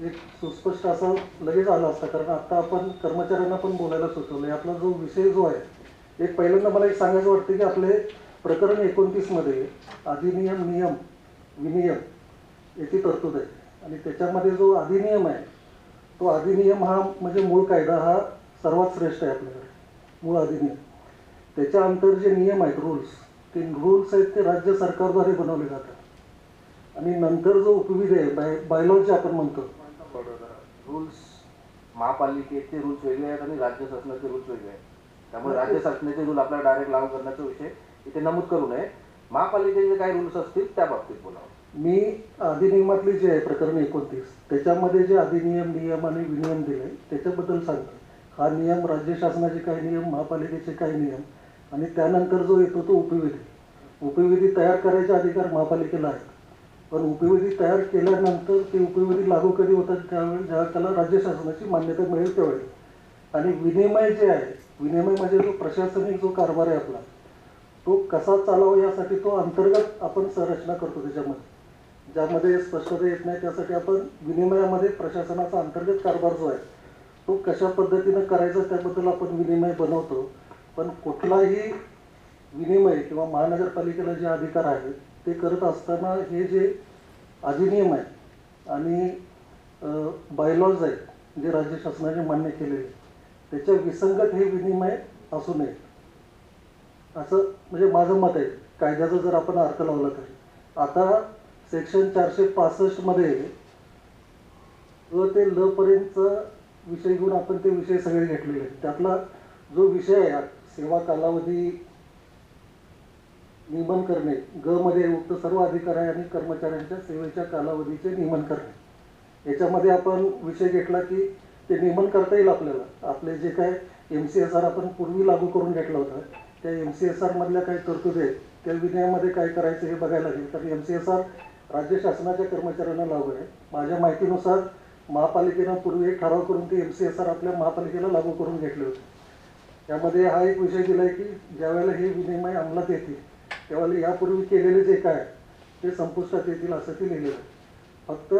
एक सुस्पष्ट असं लगेच आलं असतं. कारण आता आपण कर्मचाऱ्यांना पण बोलायला सुचवलं आहे. आपला जो विषय जो आहे, एक पहिल्यांदा मला एक सांगायचं वाटतं की आपले प्रकरण 29 मध्ये अधिनियम नियम विनियम याची तरतूद आहे. आणि त्याच्यामध्ये जो अधिनियम आहे तो अधिनियम हा म्हणजे मूळ कायदा हा सर्वात श्रेष्ठ आहे आपल्याकडे, मूळ अधिनियम. त्याच्या अंतर जे नियम आहेत रूल्स आहेत ते राज्य सरकारद्वारे बनवले जातात. आणि नंतर जो उपविधी आहे बायलॉज जे आपण म्हणतो, रूल्स महापालिकेचे रूल्स वेगळे आहेत आणि राज्य शासनाचे रूल्स वेगळे आहेत. त्यामुळे राज्य शासनाचे रूल आपल्याला डायरेक्ट लागू करण्याचा विषय इथे नमूद करू नये. महापालिकेचे काही रूल्स असतील त्या बाबतीत बोलावं. मी अधिनियमातले जे आहे प्रकरण 29 त्याच्यामध्ये जे अधिनियम नियम आणि विनियम दिले त्याच्याबद्दल सांगतो. हा नियम राज्य शासनाचे काही नियम, महापालिकेचे काही नियम, आणि त्यानंतर जो येतो तो उपविधी तयार करायचे अधिकार महापालिकेला आहेत. पण उपविधी तयार केल्यानंतर ते उपविधी लागू कधी होतात त्यावेळी जेव्हा त्याला राज्य शासनाची मान्यता मिळेल त्यावेळी. आणि विनिमय जे आहे, विनिमय म्हणजे जो प्रशासनिक जो कारभार आहे आपला तो कसा चालावा यासाठी तो अंतर्गत आपण संरचना करतो. त्याच्यामध्ये ज्यामध्ये स्पष्टता येत नाही त्यासाठी आपण विनिमयामध्ये प्रशासनाचा अंतर्गत कारभार जो आहे तो कशा पद्धतीनं करायचा त्याबद्दल आपण विनिमय बनवतो. पण कुठलाही विनिमय किंवा महानगरपालिकेला जे अधिकार आहेत ते करत असताना हे जे अधिनियम आहे आणि बायलॉज आहेत जे राज्य शासनाने मान्य केलेले त्याच्या विसंगत हे विनिमय असू नये असं म्हणजे माझं मत आहे. कायद्याचा जर आपण अर्थ लावला तर आता सेक्शन 465 मध्ये ते ल पर्यंतचा विषय घेऊन आपण ते विषय सगळे घेतलेले आहेत. त्यातला जो विषय आहे सेवा कालावधी नियमन करणे, ग मध्ये उक्त सर्व अधिकारी आणि कर्मचाऱ्यांच्या सेवेच्या कालावधीचे नियमन करणे, याच्यामध्ये आपण विषय घेतला की ते नियमन करता येईल आपल्याला. आपले जे काय MCSR आपण पूर्वी लागू करून घेतला होता त्या MCSR मधल्या काही तरतुदी आहेत त्या विनियमामध्ये काय करायचं हे बघायला लागेल. कारण MCSR राज्य शासनाच्या कर्मचाऱ्यांना लागू आहे. माझ्या माहितीनुसार महापालिकेनं पूर्वी एक ठराव करून ते MCSR आपल्या महापालिकेला लागू करून घेतले होते. त्यामध्ये हा एक विषय दिला आहे की ज्यावेळेला हे विनिमय अंमलात येतील त्यावेळेला यापूर्वी केलेले जे काय ते संपुष्टात येतील असं ते लिहिलेलं आहे. फक्त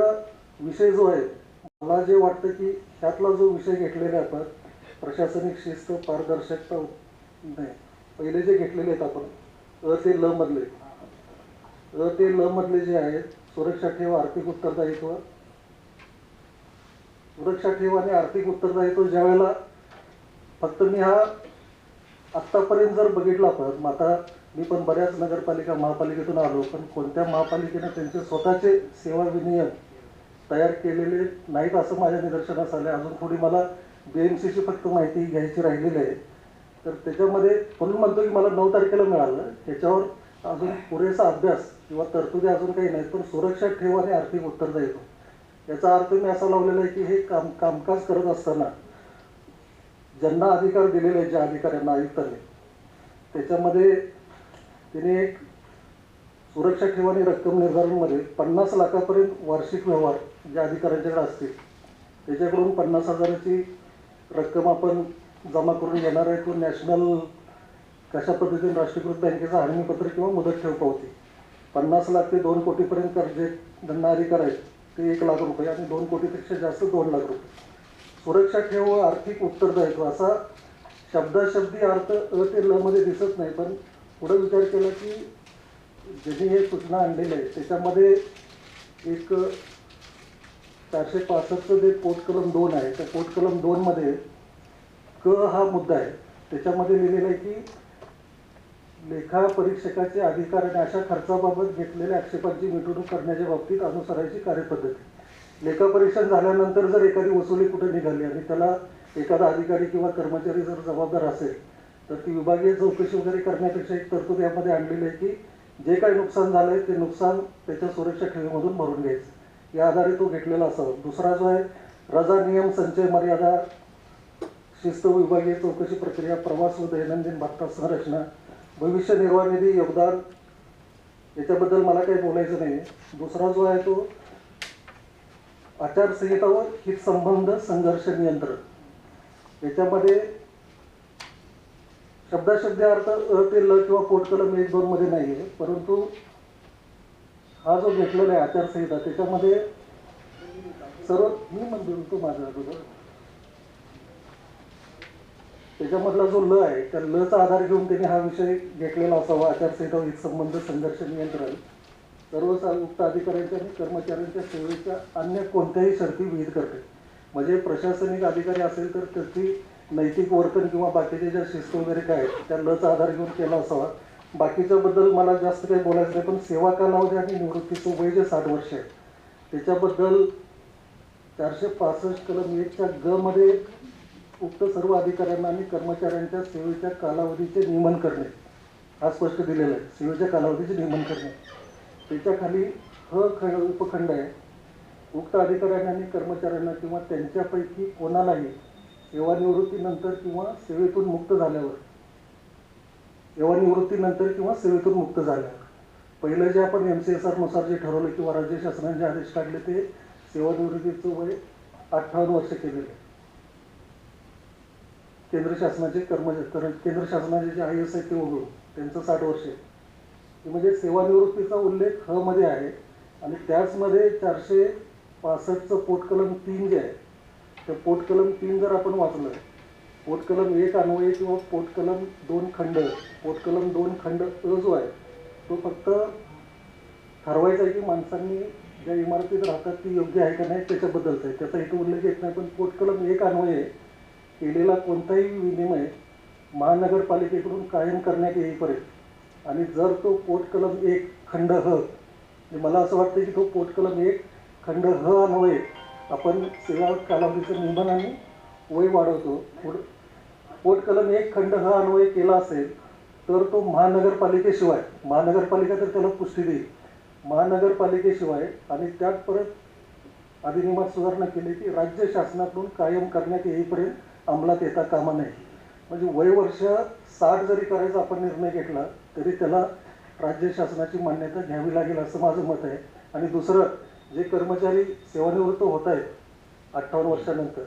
विषय जो आहे, मला जे वाटतं की त्यातला जो विषय घेतलेला आहे आपण, प्रशासनिक शिस्त, पारदर्शकता नाही, पहिले जे घेतलेले आहेत आपण ते ल मधले जे आहेत, सुरक्षा ठेव, आर्थिक उत्तरदायित्व, सुरक्षा ठेव आणि आर्थिक उत्तरदायित्व, ज्या वेळेला फक्त मी हा आत्तापर्यंत जर बघितला पण, आता मी पण बऱ्याच नगरपालिका महापालिकेतून आलो, पण कोणत्या महापालिकेनं त्यांचे स्वतःचे सेवा विनियम तयार केलेले नाहीत असं माझ्या निदर्शनास आलं. अजून थोडी मला BMCची फक्त माहिती घ्यायची राहिलेली आहे. तर त्याच्यामध्ये म्हणून म्हणतो की मला 9 तारखेला मिळालं, त्याच्यावर अजून पुरेसा अभ्यास किंवा तरतुदी अजून काही नाहीत. पण सुरक्षा ठेव आणि आर्थिक उत्तरदायित्व याचा अर्थ मी असा लावलेला आहे की हे कामकाज करत असताना ज्यांना अधिकार दिलेले आहेत, ज्या अधिकाऱ्यांना, आयुक्तांनी, त्याच्यामध्ये तिने एक सुरक्षा ठेव आणि रक्कम निर्धारणमध्ये 50 लाखापर्यंत वार्षिक व्यवहार ज्या अधिकाऱ्यांच्याकडे असतील त्याच्याकडून 50,000ची रक्कम आपण जमा करून घेणार आहे. तो नॅशनल कशा पद्धतीने राष्ट्रीयकृत बँकेचा हमीपत्र किंवा मुदत ठेव पावती, 50 लाख ते 2 कोटीपर्यंत जे ज्यांना अधिकार आहेत ते 1 लाख रुपये आणि 2 कोटीपेक्षा जास्त 2 लाख रुपये. सुरक्षा ठेव व आर्थिक उत्तरदायित्व असा शब्दाशब्दी अर्थ ते ल मध्ये दिसत नाही. पण पुढे विचार केला की ज्यांनी हे सूचना आणलेल्या आहे त्याच्यामध्ये एक 465चं जे पोट कलम 2 आहे, त्या पोट कलम 2 मध्ये क हा मुद्दा आहे. त्याच्यामध्ये लिहिलेलं आहे की लेखा परीक्षकाचे अधिकार आणि अशा खर्चाबाबत घेतलेल्या आक्षेपांची मिटवणूक करण्याच्या बाबतीत अनुसरायची कार्यपद्धती. लेखापरीक्षण झाल्यानंतर जर एखादी वसुली कुठे निघाली आणि त्याला एखादा अधिकारी किंवा कर्मचारी जर जबाबदार असेल तर ती विभागीय चौकशी वगैरे करण्यापेक्षा एक तरतूद यामध्ये आणलेली आहे की जे काही नुकसान झालं आहे ते नुकसान त्याच्या सुरक्षा ठेवीमधून भरून घ्यायचं, या आधारे तो घेतलेला असावा. दुसरा जो आहे रजा नियम, संचय मर्यादा, शिस्त, विभागीय चौकशी प्रक्रिया, प्रवास व दैनंदिन भत्ता संरचना, भविष्य निर्वाह निधी, योगदान, याच्याबद्दल मला काही बोलायचं नाही. दुसरा जो आहे तो आचारसंहिता व हितसंबंध संघर्ष नियंत्रण, याच्यामध्ये शब्दाशब्द अर्थ ते ल किंवा पोट कलम 1-2 मध्ये नाही आहे, परंतु हा जो घेतलेला आहे आचारसंहिता त्याच्यामध्ये सर्व मी म्हणतो माझा अगोदर त्याच्यामधला जो ल आहे त्या लचा आधार घेऊन त्यांनी हा विषय घेतलेला असावा. आचारसंहिता व हितसंबंध संघर्ष नियंत्रण सर्व उक्त अधिकाऱ्यांच्या आणि कर्मचाऱ्यांच्या सेवेच्या अन्य कोणत्याही शर्ती विहित करते. म्हणजे प्रशासनिक अधिकारी असेल तर त्याची नैतिक वर्तन किंवा बाकीचे ज्या शिस्त वगैरे काय आहेत त्या लचा आधार घेऊन केला असावा. बाकीच्याबद्दल मला जास्त काही बोलायचं नाही. पण सेवा कालावधी आणि निवृत्तीचं वय जे 60 वर्ष आहे त्याच्याबद्दल 465 कलम 1च्या ग मध्ये उक्त सर्व अधिकाऱ्यांना आणि कर्मचाऱ्यांच्या सेवेच्या कालावधीचे नियमन करणे हा स्पष्ट दिलेला आहे. सेवेच्या कालावधीचे नियमन करणे, त्याच्या खाली उपखंड आहे. उक्त अधिकाऱ्यांना आणि कर्मचाऱ्यांना किंवा त्यांच्यापैकी कोणालाही सेवानिवृत्तीनंतर किंवा सेवेतून मुक्त झाल्यावर पहिलं जे आपण MCSR नुसार जे ठरवलं किंवा राज्य शासनाने जे आदेश काढले ते सेवानिवृत्तीचं वय 58 वर्ष केलेलं आहे. केंद्र शासनाचे जे IAS आहेत ते वगळून त्यांचं 60 वर्ष आहे. म्हणजे सेवानिवृत्तीचा उल्लेख ह मध्ये आहे आणि त्याचमध्ये 465चं पोट कलम 3 जे आहे त्या पोट कलम 3 जर आपण वाचलं, पोट कलम 1 अन्वये किंवा पोट कलम 2 खंड अ जो आहे तो फक्त ठरवायचा आहे की माणसांनी ज्या इमारतीत राहतात ती योग्य आहे का नाही त्याच्याबद्दलचा आहे. त्याचा इथं उल्लेख येत नाही. पण पोट कलम 1 अन्वये केलेला कोणताही विनिमय महानगरपालिकेकडून कायम करण्यात येईपर्यंत आणि जर तो पोट कलम 1 खंड ह, मला असं वाटतं की तो पोट कलम 1 खंड ह अन्वये आपण सेवा कालावधीचं नियमन आणि वय वाढवतो. पोट कलम 1 खंड ह अन्वय केला असेल तर तो महानगरपालिकेशिवाय, महानगरपालिका तर त्याला पुष्टी देईल, महानगरपालिकेशिवाय आणि त्यात परत अधिनियमात सुधारणा केली की राज्य शासनाकडून कायम करण्यात येईपर्यंत अंमलात येता कामा नये. म्हणजे वय वर्ष 60 जरी करायचा आपण निर्णय घेतला तरी त्याला राज्य शासनाची मान्यता घ्यावी लागेल असं माझं मत आहे. आणि दुसरं, जे कर्मचारी सेवानिवृत्त होत आहेत 58 वर्षानंतर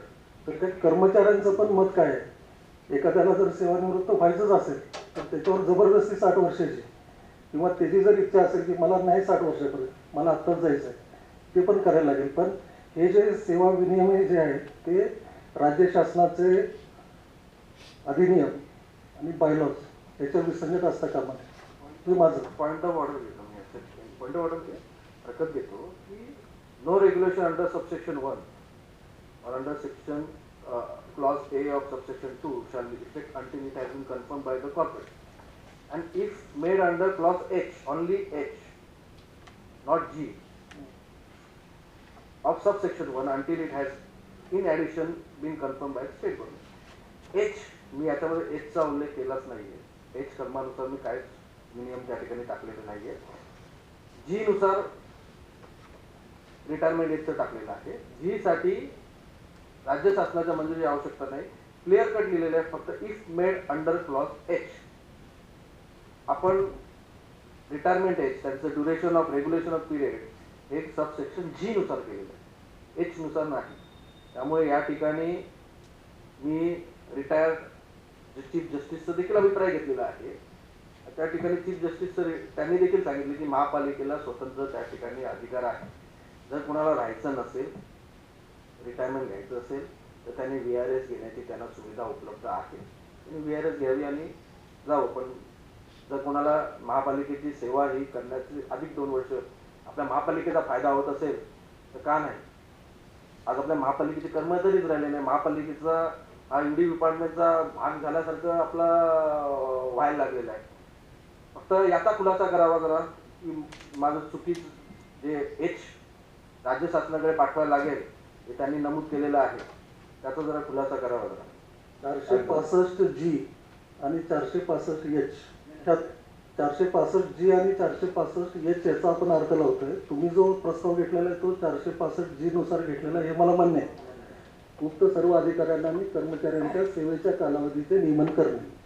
तर त्या कर्मचाऱ्यांचं पण मत काय आहे. एखाद्याला जर सेवानिवृत्त व्हायचंच असेल तर त्याच्यावर जबरदस्ती 60 वर्षाची किंवा त्याची जर इच्छा असेल की मला नाही 60 वर्षापर्यंत मला आत्ताच जायचं आहे, ते पण करायला लागेल. पण हे जे सेवा विनियम जे आहेत ते राज्य शासनाचे अधिनियम आणि बायलॉज याच्या विसंगत असता कामा नये. हे माझं पॉईंट ऑफ ऑर्डर घेतो मी. पॉईंट ऑफ ऑर्डर हरकत घेतो की no regulation under subsection 1 or under section clause A of subsection 2 shall be effect until it has been confirmed by the corporate, and if made under clause H, only H, not G, of subsection 1 until it has in addition been confirmed by state government. H मी याच्यामध्ये H चा उल्लेख केलाच नाहीये. H कलमानुसार मी काहीच नियम त्या ठिकाणी टाकलेले नाहीये. G नुसार रिटायरमेंट एजचं टाकलेलं आहे. G साठी राज्य शासनाच्या मंजुरी आवश्यकता नाही. क्लिअर कट लिहिलेलं आहे फक्त if made under clause H. आपण रिटायरमेंट एज त्यांचं duration of regulation off period हे सबसेक्शन जी नुसार केलेलं आहे, एच नुसार नाही. त्यामुळे या ठिकाणी मी रिटायर्ड चीफ जस्टिसचा देखील अभिप्राय घेतलेला आहे. त्या ठिकाणी चीफ जस्टिस त्यांनी देखील सांगितले की महापालिकेला स्वतंत्र त्या ठिकाणी अधिकार आहे. जर कोणाला राहायचं नसेल, रिटायरमेंट घ्यायचं असेल तर त्यांनी VRS घेण्याची त्यांना सुविधा उपलब्ध आहे. त्यांनी VRS घ्यावी आणि जावं. पण जर कोणाला महापालिकेची सेवा ही करण्याची अधिक 2 वर्ष आपल्या महापालिकेचा फायदा होत असेल तर का नाही. आज आपल्या महापालिकेचे कर्मचारीच राहिले नाही. महापालिकेचा हा UD डिपार्टमेंटचा भाग झाल्यासारखं आपला व्हायला लागलेला आहे. फक्त याचा खुलासा करावा जरा की माझं चुकीचं जे H राज्य शासनाकडे पाठवायला लागेल हे त्यांनी नमूद केलेलं आहे, त्याचा जरा खुलासा करावा जरा. 465G आणि 465H, ह्या 465G आणि 465H याचा आपण अर्थ लावतोय. तुम्ही जो प्रस्ताव घेतलेला आहे तो 465G नुसार घेतलेला आहे, हे मला मान्य आहे. उक्त सर्व अधिकाऱ्यांना आणि कर्मचाऱ्यांच्या सेवेच्या कालावधीचे नियमन करणे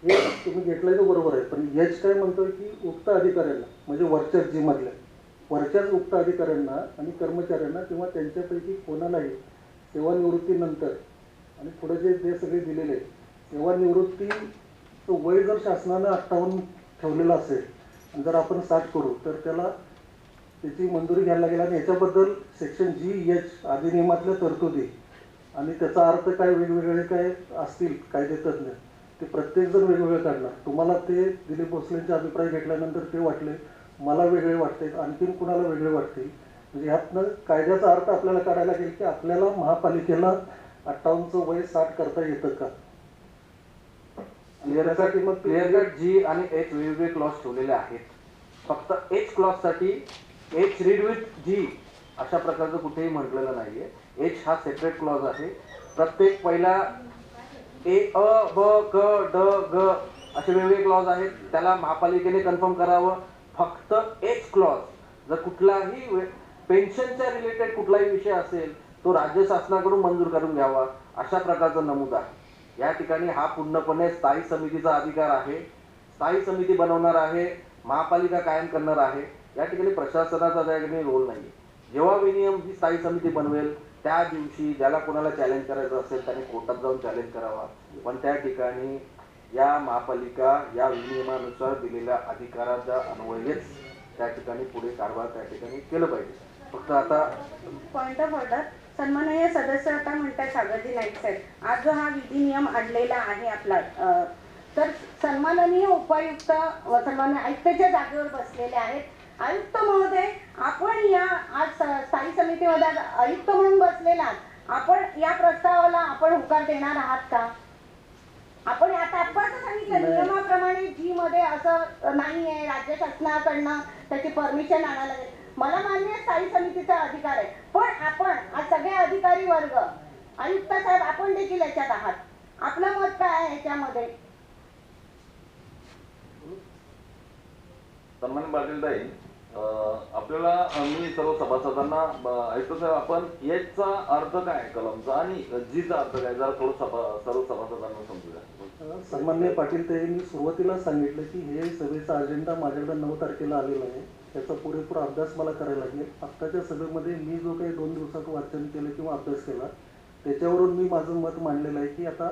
हे तुम्ही घेतलंय तो बरोबर आहे. पण H काय म्हणतोय की उक्त अधिकाऱ्यांना म्हणजे वरच्या G मधल्या वरच्याच उक्त अधिकाऱ्यांना आणि कर्मचाऱ्यांना किंवा त्यांच्यापैकी कोणालाही सेवानिवृत्तीनंतर आणि पुढे जे सगळे दिलेले सेवानिवृत्तीचं वय जर शासनानं 58 ठेवलेलं असेल आणि जर आपण 60 करू तर त्याला त्याची मंजुरी घ्यायला लागेल. आणि याच्याबद्दल सेक्शन GH अधिनियमातल्या तरतुदी आणि त्याचा अर्थ काय वेगवेगळे काय असतील कायदेतज्ञ ते प्रत्येकजण वेगवेगळे काढणार. तुम्हाला ते दिलीप भोसलेंचे अभिप्राय घेतल्यानंतर ते वाटले, मला वेगळे वाटते, आणखीन कुणाला वेगळे वाटतील. म्हणजे ह्यातनं कायद्याचा अर्थ आपल्याला काढायला लागेल की आपल्याला महापालिकेला 58चं वय 60 करता येतं का. क्लिअर कट G आणि H वेगवेगळे क्लॉज ठेवलेले आहेत. फक्त H क्लॉज साठी H रीड विथ G अशा प्रकारचं कुठेही म्हटलेलं नाहीये. H हा सेपरेट क्लॉज आहे. प्रत्येक पहिला A, अ, ब, क, ड, ग असे वेगवेगळे क्लॉज आहेत. त्याला महापालिकेने कन्फर्म करावं. फक्त H क्लॉज जर कुठलाही पेन्शनच्या रिलेटेड कुठलाही विषय असेल तो राज्य शासनाकडून मंजूर करून घ्यावा अशा प्रकारचं नमूद आहे. या ठिकाणी हा पूर्णपणे स्थायी समितीचा अधिकार आहे. स्थायी समिती बनवणार आहे, महापालिका कायम करणार आहे. या ठिकाणी प्रशासनाचा त्या ठिकाणी रोल नाही. जेव्हा विनियम ही स्थायी समिती बनवेल त्या दिवशी ज्याला कोणाला चॅलेंज करायचं असेल त्याने कोर्टात जाऊन चॅलेंज करावा. पण त्या ठिकाणी या महापालिका या विनियमानुसार दिलेल्या अधिकाराच्या अन्वयेच त्या ठिकाणी पुढे कारभार त्या ठिकाणी केलं पाहिजे. फक्त आता पॉइंट ऑफ ऑर्डर. सन्माननीय सदस्य आता म्हणतात सागरजी नाईक साहेब, आज जो हा विधी नियम आणलेला आहे आपला, तर सन्माननीय उपायुक्त सन्माननीय आयुक्ताच्या जागेवर बसलेले आहेत. आयुक्त महोदय, आपण या आज स्थायी समितीमध्ये आयुक्त म्हणून बसलेला आपण या प्रस्तावाला आपण होकार देणार आहात का? आपण आता आपण सांगितलं नियमाप्रमाणे G मध्ये असं नाहीये, राज्य शासनाकडनं त्याची परमिशन आणायला लागेल. मला मान्य स्थायी समितीचा अधिकार आहे, पण आपण आज सगळे अधिकारी वर्ग आयुक्त साहेब आपण देखील याच्यात आहात. आपलं मत काय आहे याच्यामध्ये? सन्माननीय पाटीलताई, आपल्याला मी सर्व सभासदांना आयुक्त साहेब आपण Hचा अर्थ काय कलमचा आणि Gचा अर्थ काय जरा थोडं सर्व सभासदांना समजू द्या. सन्माननीय पाटीलताई, मी सुरुवातीला सांगितलं की हे सभेचा अजेंडा माझ्याकडे 9 तारखेला आलेला आहे. त्याचा पुरेपूर अभ्यास मला करायला लागेल. आत्ताच्या सभेमध्ये मी जो काही 2 दिवसात वाचन केलं किंवा अभ्यास केला त्याच्यावरून मी माझं मत मांडलेलं आहे की आता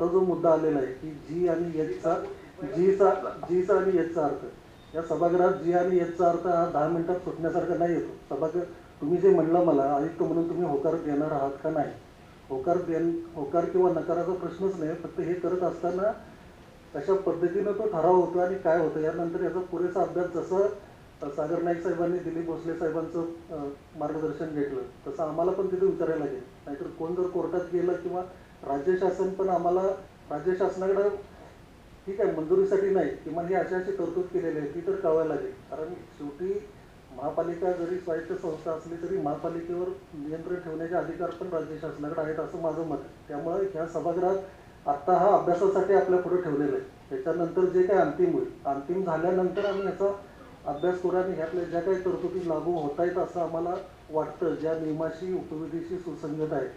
जो मुद्दा आलेला आहे की G आणि Hचा आणि Hचा अर्थ या सभागृहात जी आणि याचा अर्थ हा 10 मिनिटात सुटण्यासारखा नाही येतो. सभागृह तुम्ही जे म्हणलं मला आयुक्त म्हणून तुम्ही होकार देणार आहात का नाही, होकार किंवा नकाराचा प्रश्नच नाही. फक्त हे करत असताना कशा पद्धतीनं तो ठराव होतो आणि काय होतं यानंतर याचा पुरेसा अभ्यास, जसं सागर नाईक साहेबांनी दिलीप भोसले साहेबांचं मार्गदर्शन घेतलं तसं आम्हाला पण तिथे विचारायला लागेल. नाहीतर कोण जर कोर्टात गेलं किंवा राज्य शासन पण आम्हाला राज्य शासनाकडं ठीक आहे मंजुरीसाठी नाही किंवा ही अशी तरतूद केलेली आहे ती तर कळवायला लागेल. कारण शेवटी महापालिका जरी स्वायत्त संस्था असली तरी महापालिकेवर नियंत्रण ठेवण्याचे अधिकार पण राज्य शासनाकडे आहेत असं माझं मत आहे. त्यामुळे ह्या सभागृहात आत्ता हा अभ्यासासाठी आपल्या पुढे ठेवलेला आहे. त्याच्यानंतर जे काही अंतिम होईल, अंतिम झाल्यानंतर आम्ही याचा अभ्यास करू आणि ह्यातल्या ज्या काही तरतुदी लागू होत आहेत असं आम्हाला वाटतं, ज्या नियमाशी उपविधीशी सुसंगत आहे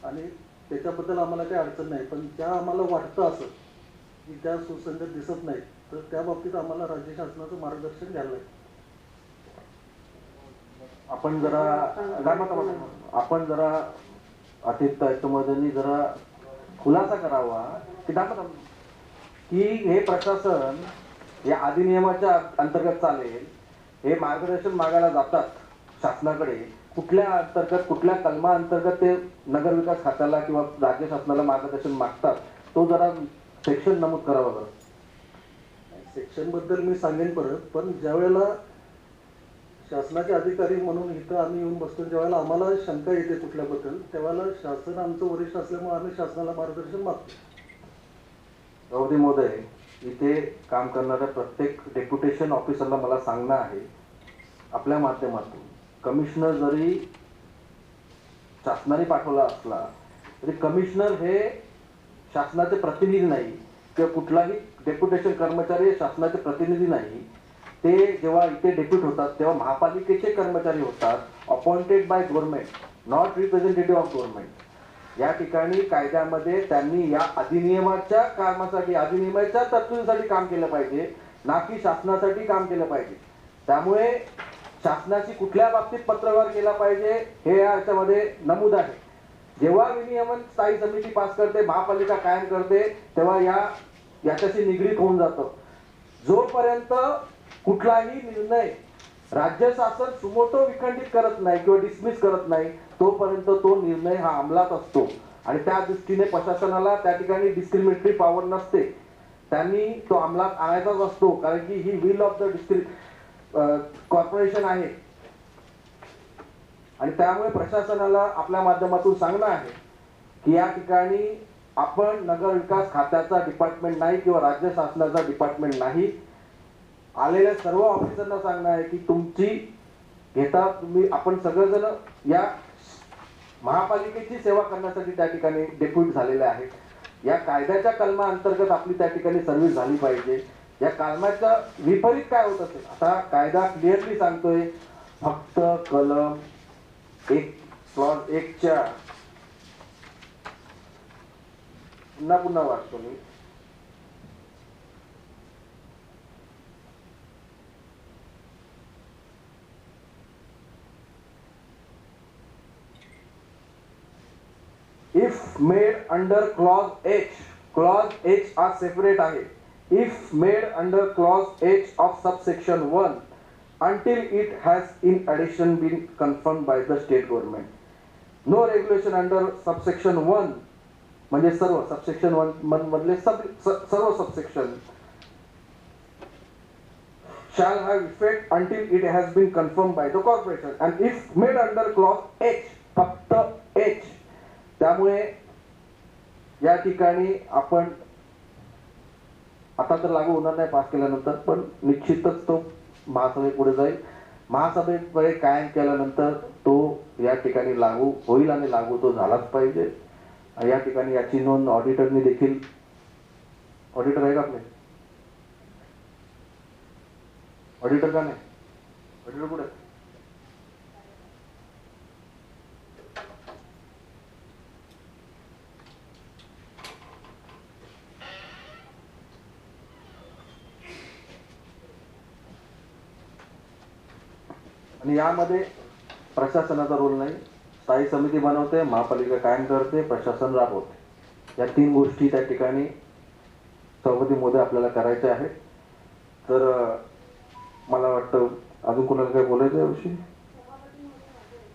आणि त्याच्याबद्दल आम्हाला काही अडचण नाही, पण त्या आम्हाला वाटतं असं की त्या सुसंगत दिसत नाही तर त्या बाबतीत आम्हाला राज्य शासनाचं मार्गदर्शन घ्यायला लागेल. आपण जरा अतिरिक्त आयुक्तमहोदयांनी जरा खुलासा करावा की हे प्रशासन या अधिनियमाच्या अंतर्गत चालेल, हे मार्गदर्शन मागायला जातात शासनाकडे, कुठल्या अंतर्गत कुठल्या कलमा अंतर्गत ते नगरविकास खात्याला किंवा राज्य शासनाला मार्गदर्शन मागतात, तो जरा सेक्शन नमूद करावा बरं. सेक्शन बद्दल मी सांगेन परत, पण ज्या वेळेला शासनाचे अधिकारी म्हणून इथं आम्ही येऊन बसतो, ज्या वेळेला आम्हाला शंका येते कुठल्याबद्दल त्यावेळेला शासन आमचं वरिष्ठ असल्यामुळे आम्ही शासनाला मार्गदर्शन मागतो. गौरी महोदय, इथे काम करणाऱ्या प्रत्येक डेप्युटेशन ऑफिसरला मला सांगणं आहे आपल्या माध्यमातून, कमिशनर जरी शासनाने पाठवला असला तरी कमिशनर हे शासनाचे प्रतिनिधी नाही किंवा कुठलाही डेप्युटेशन कर्मचारी शासनाचे प्रतिनिधी नाही. ते जेव्हा इथे डेप्युट होतात तेव्हा महापालिकेचे कर्मचारी होतात, appointed by government, not representative of government. या ठिकाणी कायद्यामध्ये त्यांनी या अधिनियमाच्या कामासाठी, अधिनियमाच्या तरतुदीसाठी काम केलं पाहिजे, ना की शासनासाठी काम केलं पाहिजे. त्यामुळे शासनाची कुठल्या बाबतीत पत्रव्यवहार केला पाहिजे हे याच्यामध्ये नमूद आहे. जेव्हा विनियमन स्थायी समिती पास करते, महापालिका कायम करते, तेव्हा याच्याशी निगडीत होऊन जातं. जोपर्यंत कुठलाही निर्णय राज्य शासन सुमोटो विखंडित करत नाही किंवा डिसमिस करत नाही तोपर्यंत तो निर्णय हा अंमलात असतो आणि त्या दृष्टीने प्रशासनाला त्या ठिकाणी डिस्क्रिमिनेटरी पॉवर नसते, त्यांनी तो अंमलात आणायचाच असतो. कारण की he will of the corporation आहे आणि त्यामुळे प्रशासनाला आपल्या माध्यमातून सांगणं आहे की या ठिकाणी आपण नगर विकास खात्याचा डिपार्टमेंट नाही किंवा राज्य शासनाचा डिपार्टमेंट नाही. आलेल्या सर्व ऑफिसरना सांगणं आहे की तुमची घेता तुम्ही, आपण सगळेजण या महापालिकेची सेवा करण्यासाठी त्या ठिकाणी डेप्युट झालेले आहेत. या कायद्याच्या कलमा अंतर्गत आपली त्या ठिकाणी सर्व्हिस झाली पाहिजे. या कलमाच्या विपरीत काय होत असेल, आता कायदा क्लिअरली सांगतोय, फक्त कलम 1 क्लॉज 1च्या पुन्हा वाचतो मी. If made under clause H are separate आहे. If made under clause H of subsection 1 until it has in addition been confirmed by the state government. No regulation under subsection 1 म्हणजे सर्व subsection 1 मधले सर्व subsection shall have effect until it has been confirmed by the corporation. And if made under clause H, फक्त H, त्यामुळे या ठिकाणी आपण आता तर लागू होणार नाही पास केल्यानंतर, पण निश्चितच तो महासभेपुढे जाईल. महासभेपुढे कायम केल्यानंतर तो या ठिकाणी लागू होईल आणि लागू तो झालाच पाहिजे. या ठिकाणी याची नोंद ऑडिटरनी देखील, ऑडिटर आहे का आपले, ऑडिटर का नाही, ऑडिटर कुठे, आणि यामध्ये प्रशासनाचा रोल नाही. स्थायी समिती बनवते, महापालिका कायम करते, प्रशासन राबवते. या 3 गोष्टी त्या ठिकाणी सभापती महोदय आपल्याला करायच्या आहेत. तर मला वाटतं अजून कोणाला काय बोलायचं याविषयी?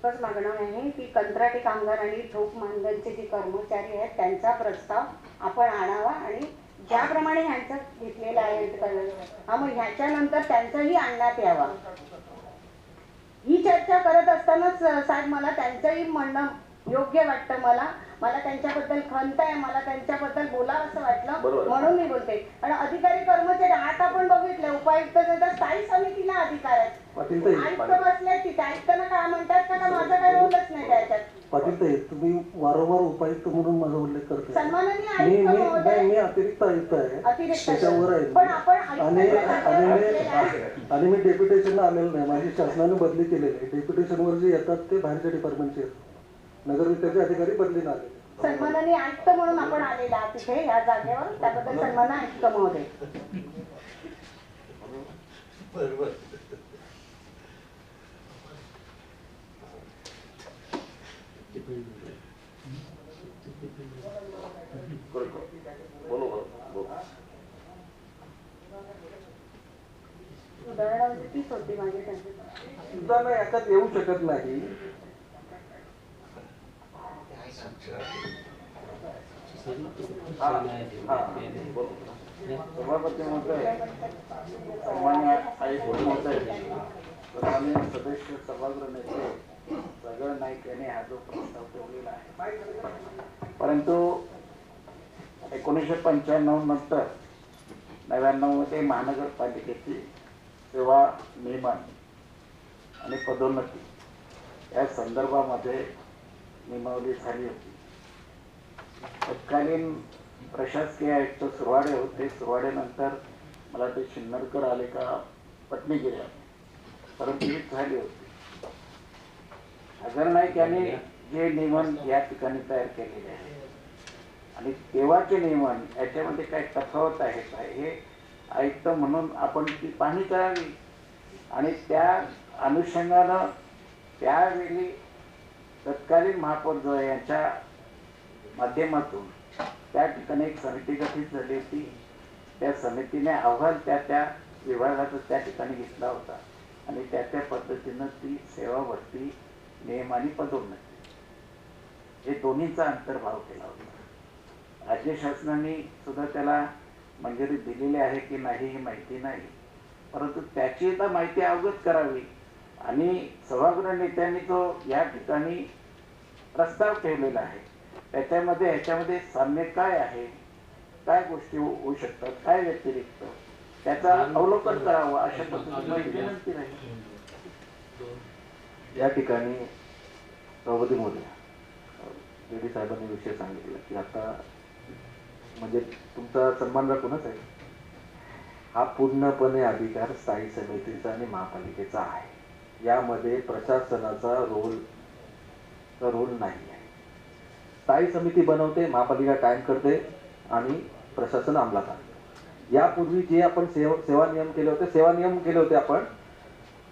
एकच मागणं आहे की कंत्राटी कामगार आणि ठोक मानधनचे जे कर्मचारी आहेत त्यांचा प्रस्ताव आपण आणावा आणि ज्याप्रमाणे ह्यांचा घेतलेला आहे हा मग ह्याच्यानंतर त्यांचाही आणण्यात यावा. ही चर्चा करत असतानाच साहेब मला त्यांचंही म्हणणं योग्य वाटतं. मला त्यांच्याबद्दल खंत आहे, मला त्यांच्याबद्दल बोलावं असं वाटलं म्हणून मी बोलते. आणि अधिकारी कर्मचारी आता आपण बघितलं उपायुक्त स्थायी समितीला अधिकार आहेत. आयुक्त बसले तिथे आयुक्तांना काय म्हणतात का माझा काही रोलच नाही त्याच्यात. पाटील ताई तुम्ही वारंवार उपायुक्त म्हणून माझा उल्लेख करताय. सन्माननीय आयुक्त महोदय मी अतिरिक्त आयुक्त आहे, त्याच्यावर आहे. पण आपण आणि मी डेप्युटेशनला आलेलो नाही. माझी शासनाने बदली केलेली आहे. डेप्युटेशनवर जे येतात ते बाहेरच्या डिपार्टमेंटचे आहेत. नगरविकासाचे अधिकारी बदलीला आले. सन्माननीय आयुक्त म्हणून आपण आलेला आहात तिथे या जागेवर, त्याबद्दल सन्माननीय आयुक्त महोदय. बरोबर. उदाहरण तीच होती माझी त्यांची. सुद्धा याच्यात येऊ शकत नाही. सभापती महोदय, सन्मान्य आयुक्त महोदय, सन्मान्य सदस्य सभागृह नेते सगळ नाईक यांनी हा जो प्रस्ताव ठेवलेला आहे, परंतु 1995 नंतर 99 मध्ये महानगरपालिकेची सेवा नियमन आणि पदोन्नती या संदर्भामध्ये नियमावली झाली होती. तत्कालीन प्रशासकीय आयुक्त सुरवाडे होते. सुरवाडेनंतर मला ते शिन्नरकर आले का पत्नी गेल्या, परंतु ही झाली होती. अगर नाईक यांनी जे नियमन या ठिकाणी तयार केलेले आहे आणि तेव्हाचे नियमन याच्यामध्ये काय तफावत आहे काय हे आयुक्त म्हणून आपण ती पाहणी करावी आणि त्या अनुषंगानं त्यावेळी तत्कालीन महापौर जो यांच्या माध्यमातून त्या ठिकाणी एक समिती गठीत झाली होती. त्या समितीने अहवाल त्या विभागाचा त्या ठिकाणी घेतला होता आणि त्या पद्धतीनं ती सेवा भरती नियम आणि पदोन्नती हे दोन्हीचा अंतर्भाव केला होता. राज्य शासनाने सुद्धा त्याला मंजुरी दिलेली आहे की नाही ही माहिती नाही, परंतु त्याची आता माहिती अवगत करावी आणि सभागृह नेत्यांनी जो या ठिकाणी प्रस्ताव ठेवलेला आहे त्याच्यामध्ये ह्याच्यामध्ये साम्य काय आहे, काय गोष्टी होऊ शकतात, काय व्यतिरिक्त त्याचा अवलोकन करावं अशा पद्धतीने विनंती राहील. या ठिकाणी सभापती महोदय, रेड्डी साहेबांनी विषय सांगितला की आता म्हणजे तुमचा सन्मान राखूनच आहे. हा पूर्णपणे अधिकार स्थायी समितीचा आणि महापालिकेचा आहे. यामध्ये प्रशासनाचा रोल नाही आहे. स्थायी समिती बनवते, महापालिका कायम करते आणि प्रशासन अंमलात आणते. यापूर्वी जे आपण सेवा नियम केले होते आपण,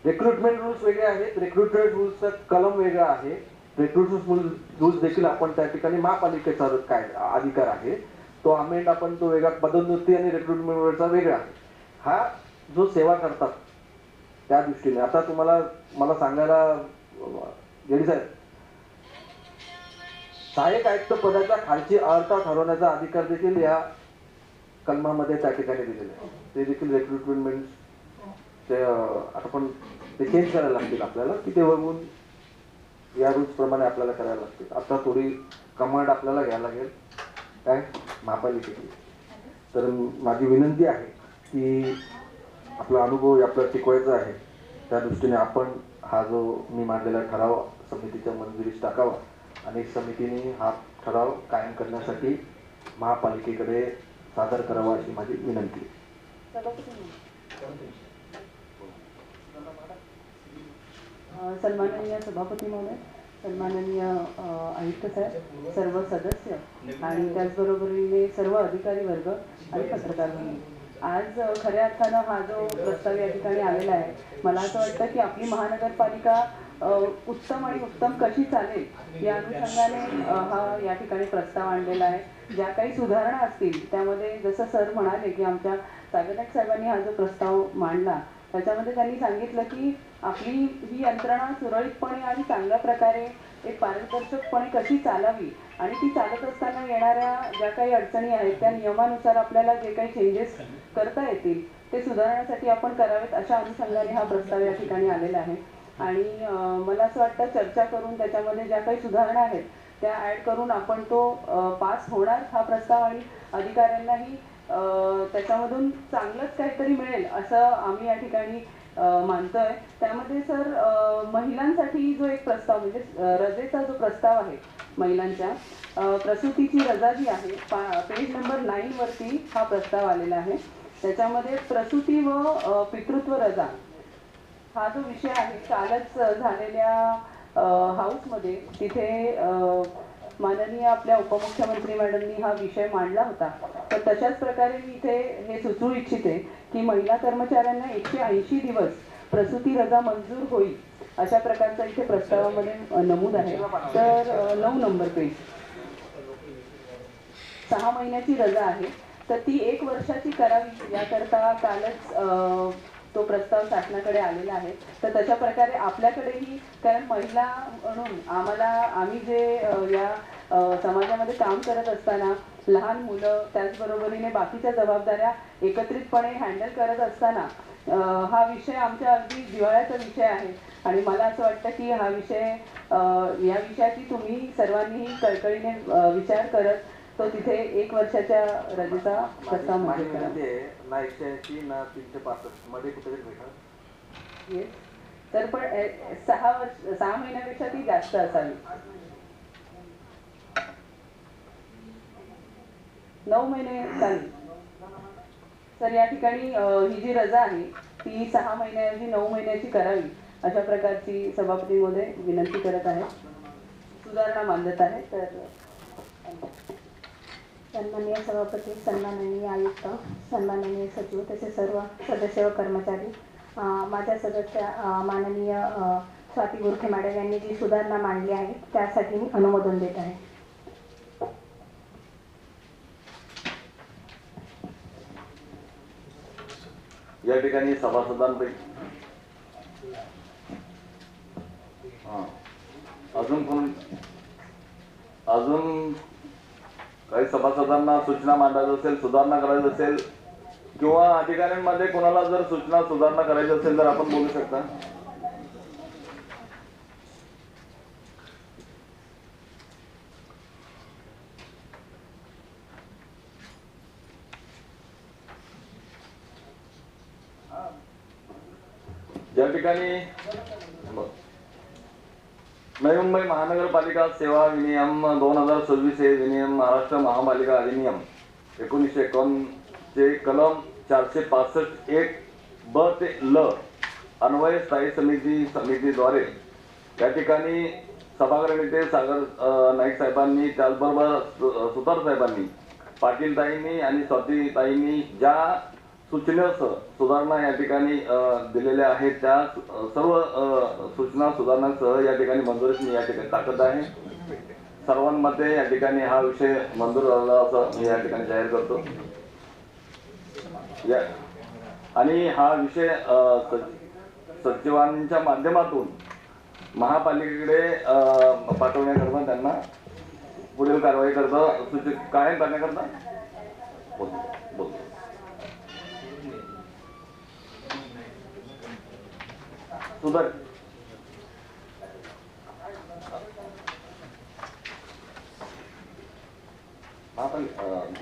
रिक्रुटमेंट रूल्स वेगळे आहेत. रिक्रुटमेंट रूल्सचा कलम वेगळा आहे. रिक्रुटमेंट रूल्स देखील आपण त्या ठिकाणी महापालिकेचा काय अधिकार आहे तो अमेंड आपण तो वेगळा, पदोन्नती आणि रिक्रुटमेंटचा वेगळा आहे. हा जो सेवा करतात त्या दृष्टीने आता तुम्हाला मला सांगायला रेड्डी साहेब, सहाय्यक आयुक्त पदाच्या खालची अर्हता ठरवण्याचा अधिकार देखील या कलमामध्ये त्या ठिकाणी दिलेला आहे. ते देखील रिक्रुटमेंट ते आता पण ते चेंज करायला लागतील आपल्याला की ते बघून या रूल्स प्रमाणे आपल्याला करायला लागतील. आता थोडी कमांड आपल्याला घ्यायला लागेल काय महापालिकेची. तर माझी विनंती आहे की आपला अनुभव आपल्याला टिकवायचा आहे, त्या दृष्टीने आपण हा जो मी मांडलेला ठराव समितीच्या मंजुरीस टाकावा आणि समितीने हा ठराव कायम करण्यासाठी महापालिकेकडे सादर करावा अशी माझी विनंती आहे. सन्माननीय सभापती महोदय, सन्माननीय आयुक्त साहेब, सर्व सदस्य आणि त्याचबरोबरीने सर्व अधिकारी वर्ग आणि पत्रकार वर्ग, आज खऱ्या अर्थानं हा जो प्रस्ताव या ठिकाणी आलेला आहे, मला असं वाटतं की आपली महानगरपालिका उत्तम आणि उत्तम कशी चालेल या अनुषंगाने हा या ठिकाणी प्रस्ताव आणलेला आहे. ज्या काही सुधारणा असतील त्यामध्ये जसं सर म्हणाले की आमच्या साहेबांनी हा जो प्रस्ताव मांडला त्याच्यामध्ये त्यांनी सांगितलं की आपली ही यंत्रणा सुरळीतपणे आणि चांगल्या प्रकारे एक पारदर्शकपणे कशी चालावी आणि ती चालत असताना येणाऱ्या ज्या काही अडचणी आहेत त्या नियमानुसार आपल्याला जे काही चेंजेस करता येतील ते सुधारण्यासाठी आपण करावेत, अशा अनुषंगाने हा प्रस्ताव या ठिकाणी आलेला आहे. आणि मला असं वाटतं चर्चा करून त्याच्यामध्ये ज्या काही सुधारणा आहेत त्या ॲड करून आपण तो पास होणार हा प्रस्ताव आणि अधिकाऱ्यांनाही त्याच्यामधून चांगलंच काहीतरी मिळेल असं आम्ही या ठिकाणी मानतोय. त्यामध्ये सर महिलांसाठी जो एक प्रस्ताव म्हणजे रजेचा जो प्रस्ताव आहे महिलांच्या प्रसूतीची रजा जी आहे पेज नंबर 9 वरती हा प्रस्ताव आलेला आहे. त्याच्यामध्ये प्रसूती व पितृत्व रजा हा जो विषय आहे कालच झालेल्या हाऊसमध्ये तिथे माननीय आपल्या उपमुख्यमंत्री मॅडमनी हा विषय मांडला होता. तर तशाच प्रकारे मी इथे हे सुचवू इच्छिते की महिला कर्मचाऱ्यांना 180 दिवस प्रसूती रजा मंजूर होईल अशा प्रकारचा इथे प्रस्तावामध्ये नमूद आहे. तर 9 नंबर पेज 6 महिन्याची रजा आहे तर ती 1 वर्षाची करावी याकरता कालच तो प्रस्ताव शासनाकडे आलेला आहे. तर तशा प्रकारे आपल्याकडेही, कारण महिला म्हणून आम्ही जे या समाजामध्ये काम करत असताना लहान मुलं त्याचबरोबरीने बाकीच्या जबाबदाऱ्या एकत्रितपणे हँडल करत असताना हा विषय आमच्या अगदी जिव्हाळ्याचा विषय आहे आणि मला असं वाटतं की हा विषय या विषयाची तुम्ही सर्वांनीही कळकळीने विचार करत तो तिथे 1 वर्षाच्या रजेचा प्रस्ताव मंजूर करा. ना 180 ना 365 मध्ये कुठेतरी भेटत. येस तर पण 6 महिन्यापेक्षा ती जास्त असावी. 9 महिने चालेल. तर या ठिकाणी ही जी रजा आहे ती 6 महिन्याऐवजी 9 महिन्याची करावी अशा प्रकारची सभापतीमध्ये विनंती करत आहे. सुधारणा मांडत आहे. तर सन्माननीय सभापती, सन्माननीय आयुक्त, सन्माननीय सचिव तसेच सर्व सदस्य व कर्मचारी, माझ्या सदस्य माननीय स्वाती गुरखे मॅडम यांनी जी सुधारणा मांडली आहे त्यासाठी मी अनुमोदन देत आहे. या ठिकाणी सभासदांपैकी अजून काही सभासदांना सूचना मांडायची असेल, सुधारणा करायची असेल किंवा अधिकाऱ्यांमध्ये कोणाला जर सूचना सुधारणा करायची असेल तर आपण बोलू शकता. ज्या ठिकाणी नवी मुंबई महानगरपालिका सेवा विनियम 2026 हे विनियम महाराष्ट्र महापालिका अधिनियम 1951 चे कलम 465(1) ब ते ल अन्वय स्थायी समितीद्वारे या ठिकाणी सभागृह नेते सागर नाईक साहेबांनी, त्याचबरोबर सुतार साहेबांनी, पाटील ताईंनी आणि स्वाती ताईंनी ज्या सूचनेसह सुधारणा या ठिकाणी दिलेल्या आहेत त्या सर्व सूचना सुधारणांसह या ठिकाणी मंजुरी या ठिकाणी टाकत आहे. सर्वांमध्ये या ठिकाणी हा विषय मंजूर झाला असं मी या ठिकाणी जाहीर करतो. आणि हा विषय सचिवांच्या माध्यमातून महापालिकेकडे पाठवण्याकरता त्यांना पुढील कारवाई करता सूचित कायम करण्याकरता बोलतो. सुधार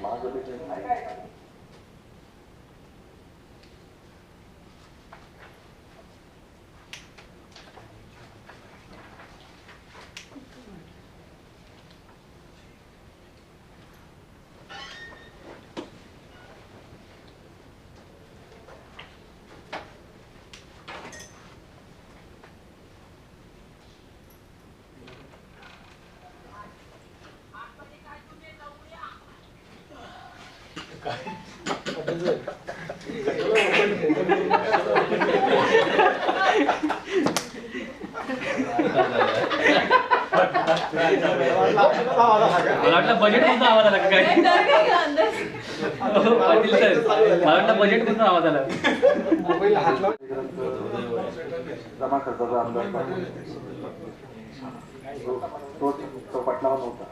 महासभेचे मला वाटलं बजेट मधून आवाज आला का काय पाटील साहेब, मला वाटलं बजेट मधून आवाज आला. जमा खर्चाचा अंदाज तो पटलावा नव्हता.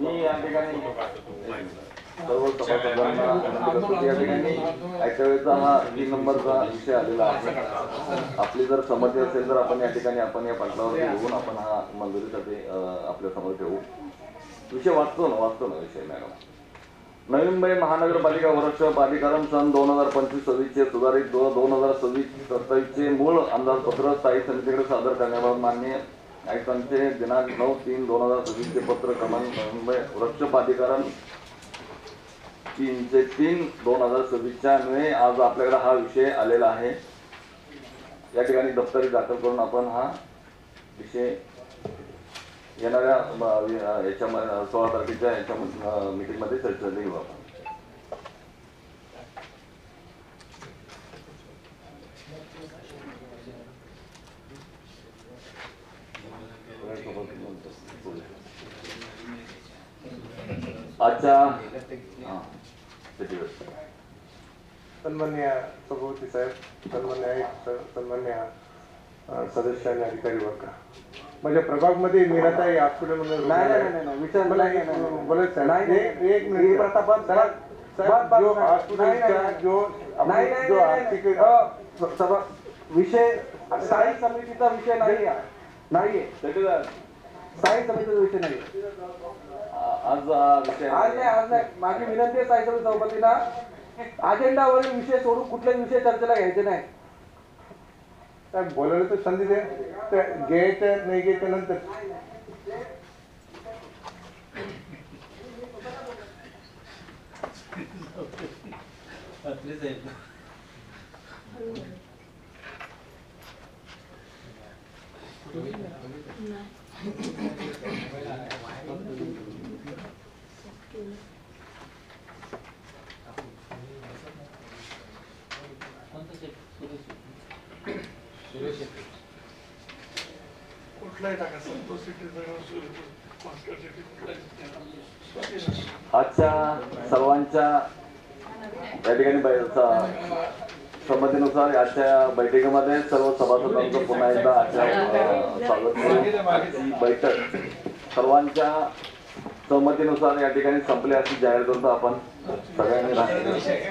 मी या ठिकाणी सर्व सभासदांना विनंती करतो की या ठिकाणी आजच्या वेळेचा हा 3 नंबरचा विषय आलेला आहे. आपली जर संमती असेल तर आपण या ठिकाणी आपण या पटलावर घेऊन आपण हा मंजुरीसाठी आपल्या समोर ठेवू. विषय वाचतो ना विषय मॅडम. नवी मुंबई महानगरपालिका वर्ष प्राधिकरण सन 2025-26 चे सुधारित 2026-27 चे मूळ अंदाजपत्र स्थायी समितीकडे सादर करण्याबाबत माननीय आयुक्तांचे दिनांक 9/3/2026 चे पत्र क्रमांक नवी मुंबई वृक्ष प्राधिकरण 3/3/2026 च्या अन्वये आज आपल्याकडे हा विषय आलेला आहे. या ठिकाणी दप्तरी दाखल करून आपण हा विषय येणाऱ्या याच्या 16 तारखेच्या याच्या मीटिंगमध्ये चर्चा घेऊ आपण. आजच्या सन्मान्य सभापती साहेब, सन्मान्य आयुक्त, सन्मान्य सदस्य आणि अधिकारी वर्ग, माझ्या प्रभागमध्ये मीराताई हॉस्पिटलमध्ये विचार बोलत एक मिनिट जो आर्थिक विषय स्थायी समितीचा विषय नाहीये. स्थायी समितीचा विषय नाही. आज विषय आज नाही. माझी विनंती आहे स्थायी समिती सभापतींना, अजेंडावरील विषय सोडून कुठलेच विषय चर्चेला घ्यायचे नाही. बोलायला तर संधी दे, घ्यायचं नाही घ्यायचं नंतर. आजच्या सर्वांच्या या ठिकाणी संमतीनुसार आजच्या बैठकीमध्ये सर्व सभासदांचं पुन्हा एकदा आजच्या स्वागत करू. ही बैठक सर्वांच्या सहमतीनुसार या ठिकाणी संपली अशी जाहीर करतो आपण सगळ्यांनी.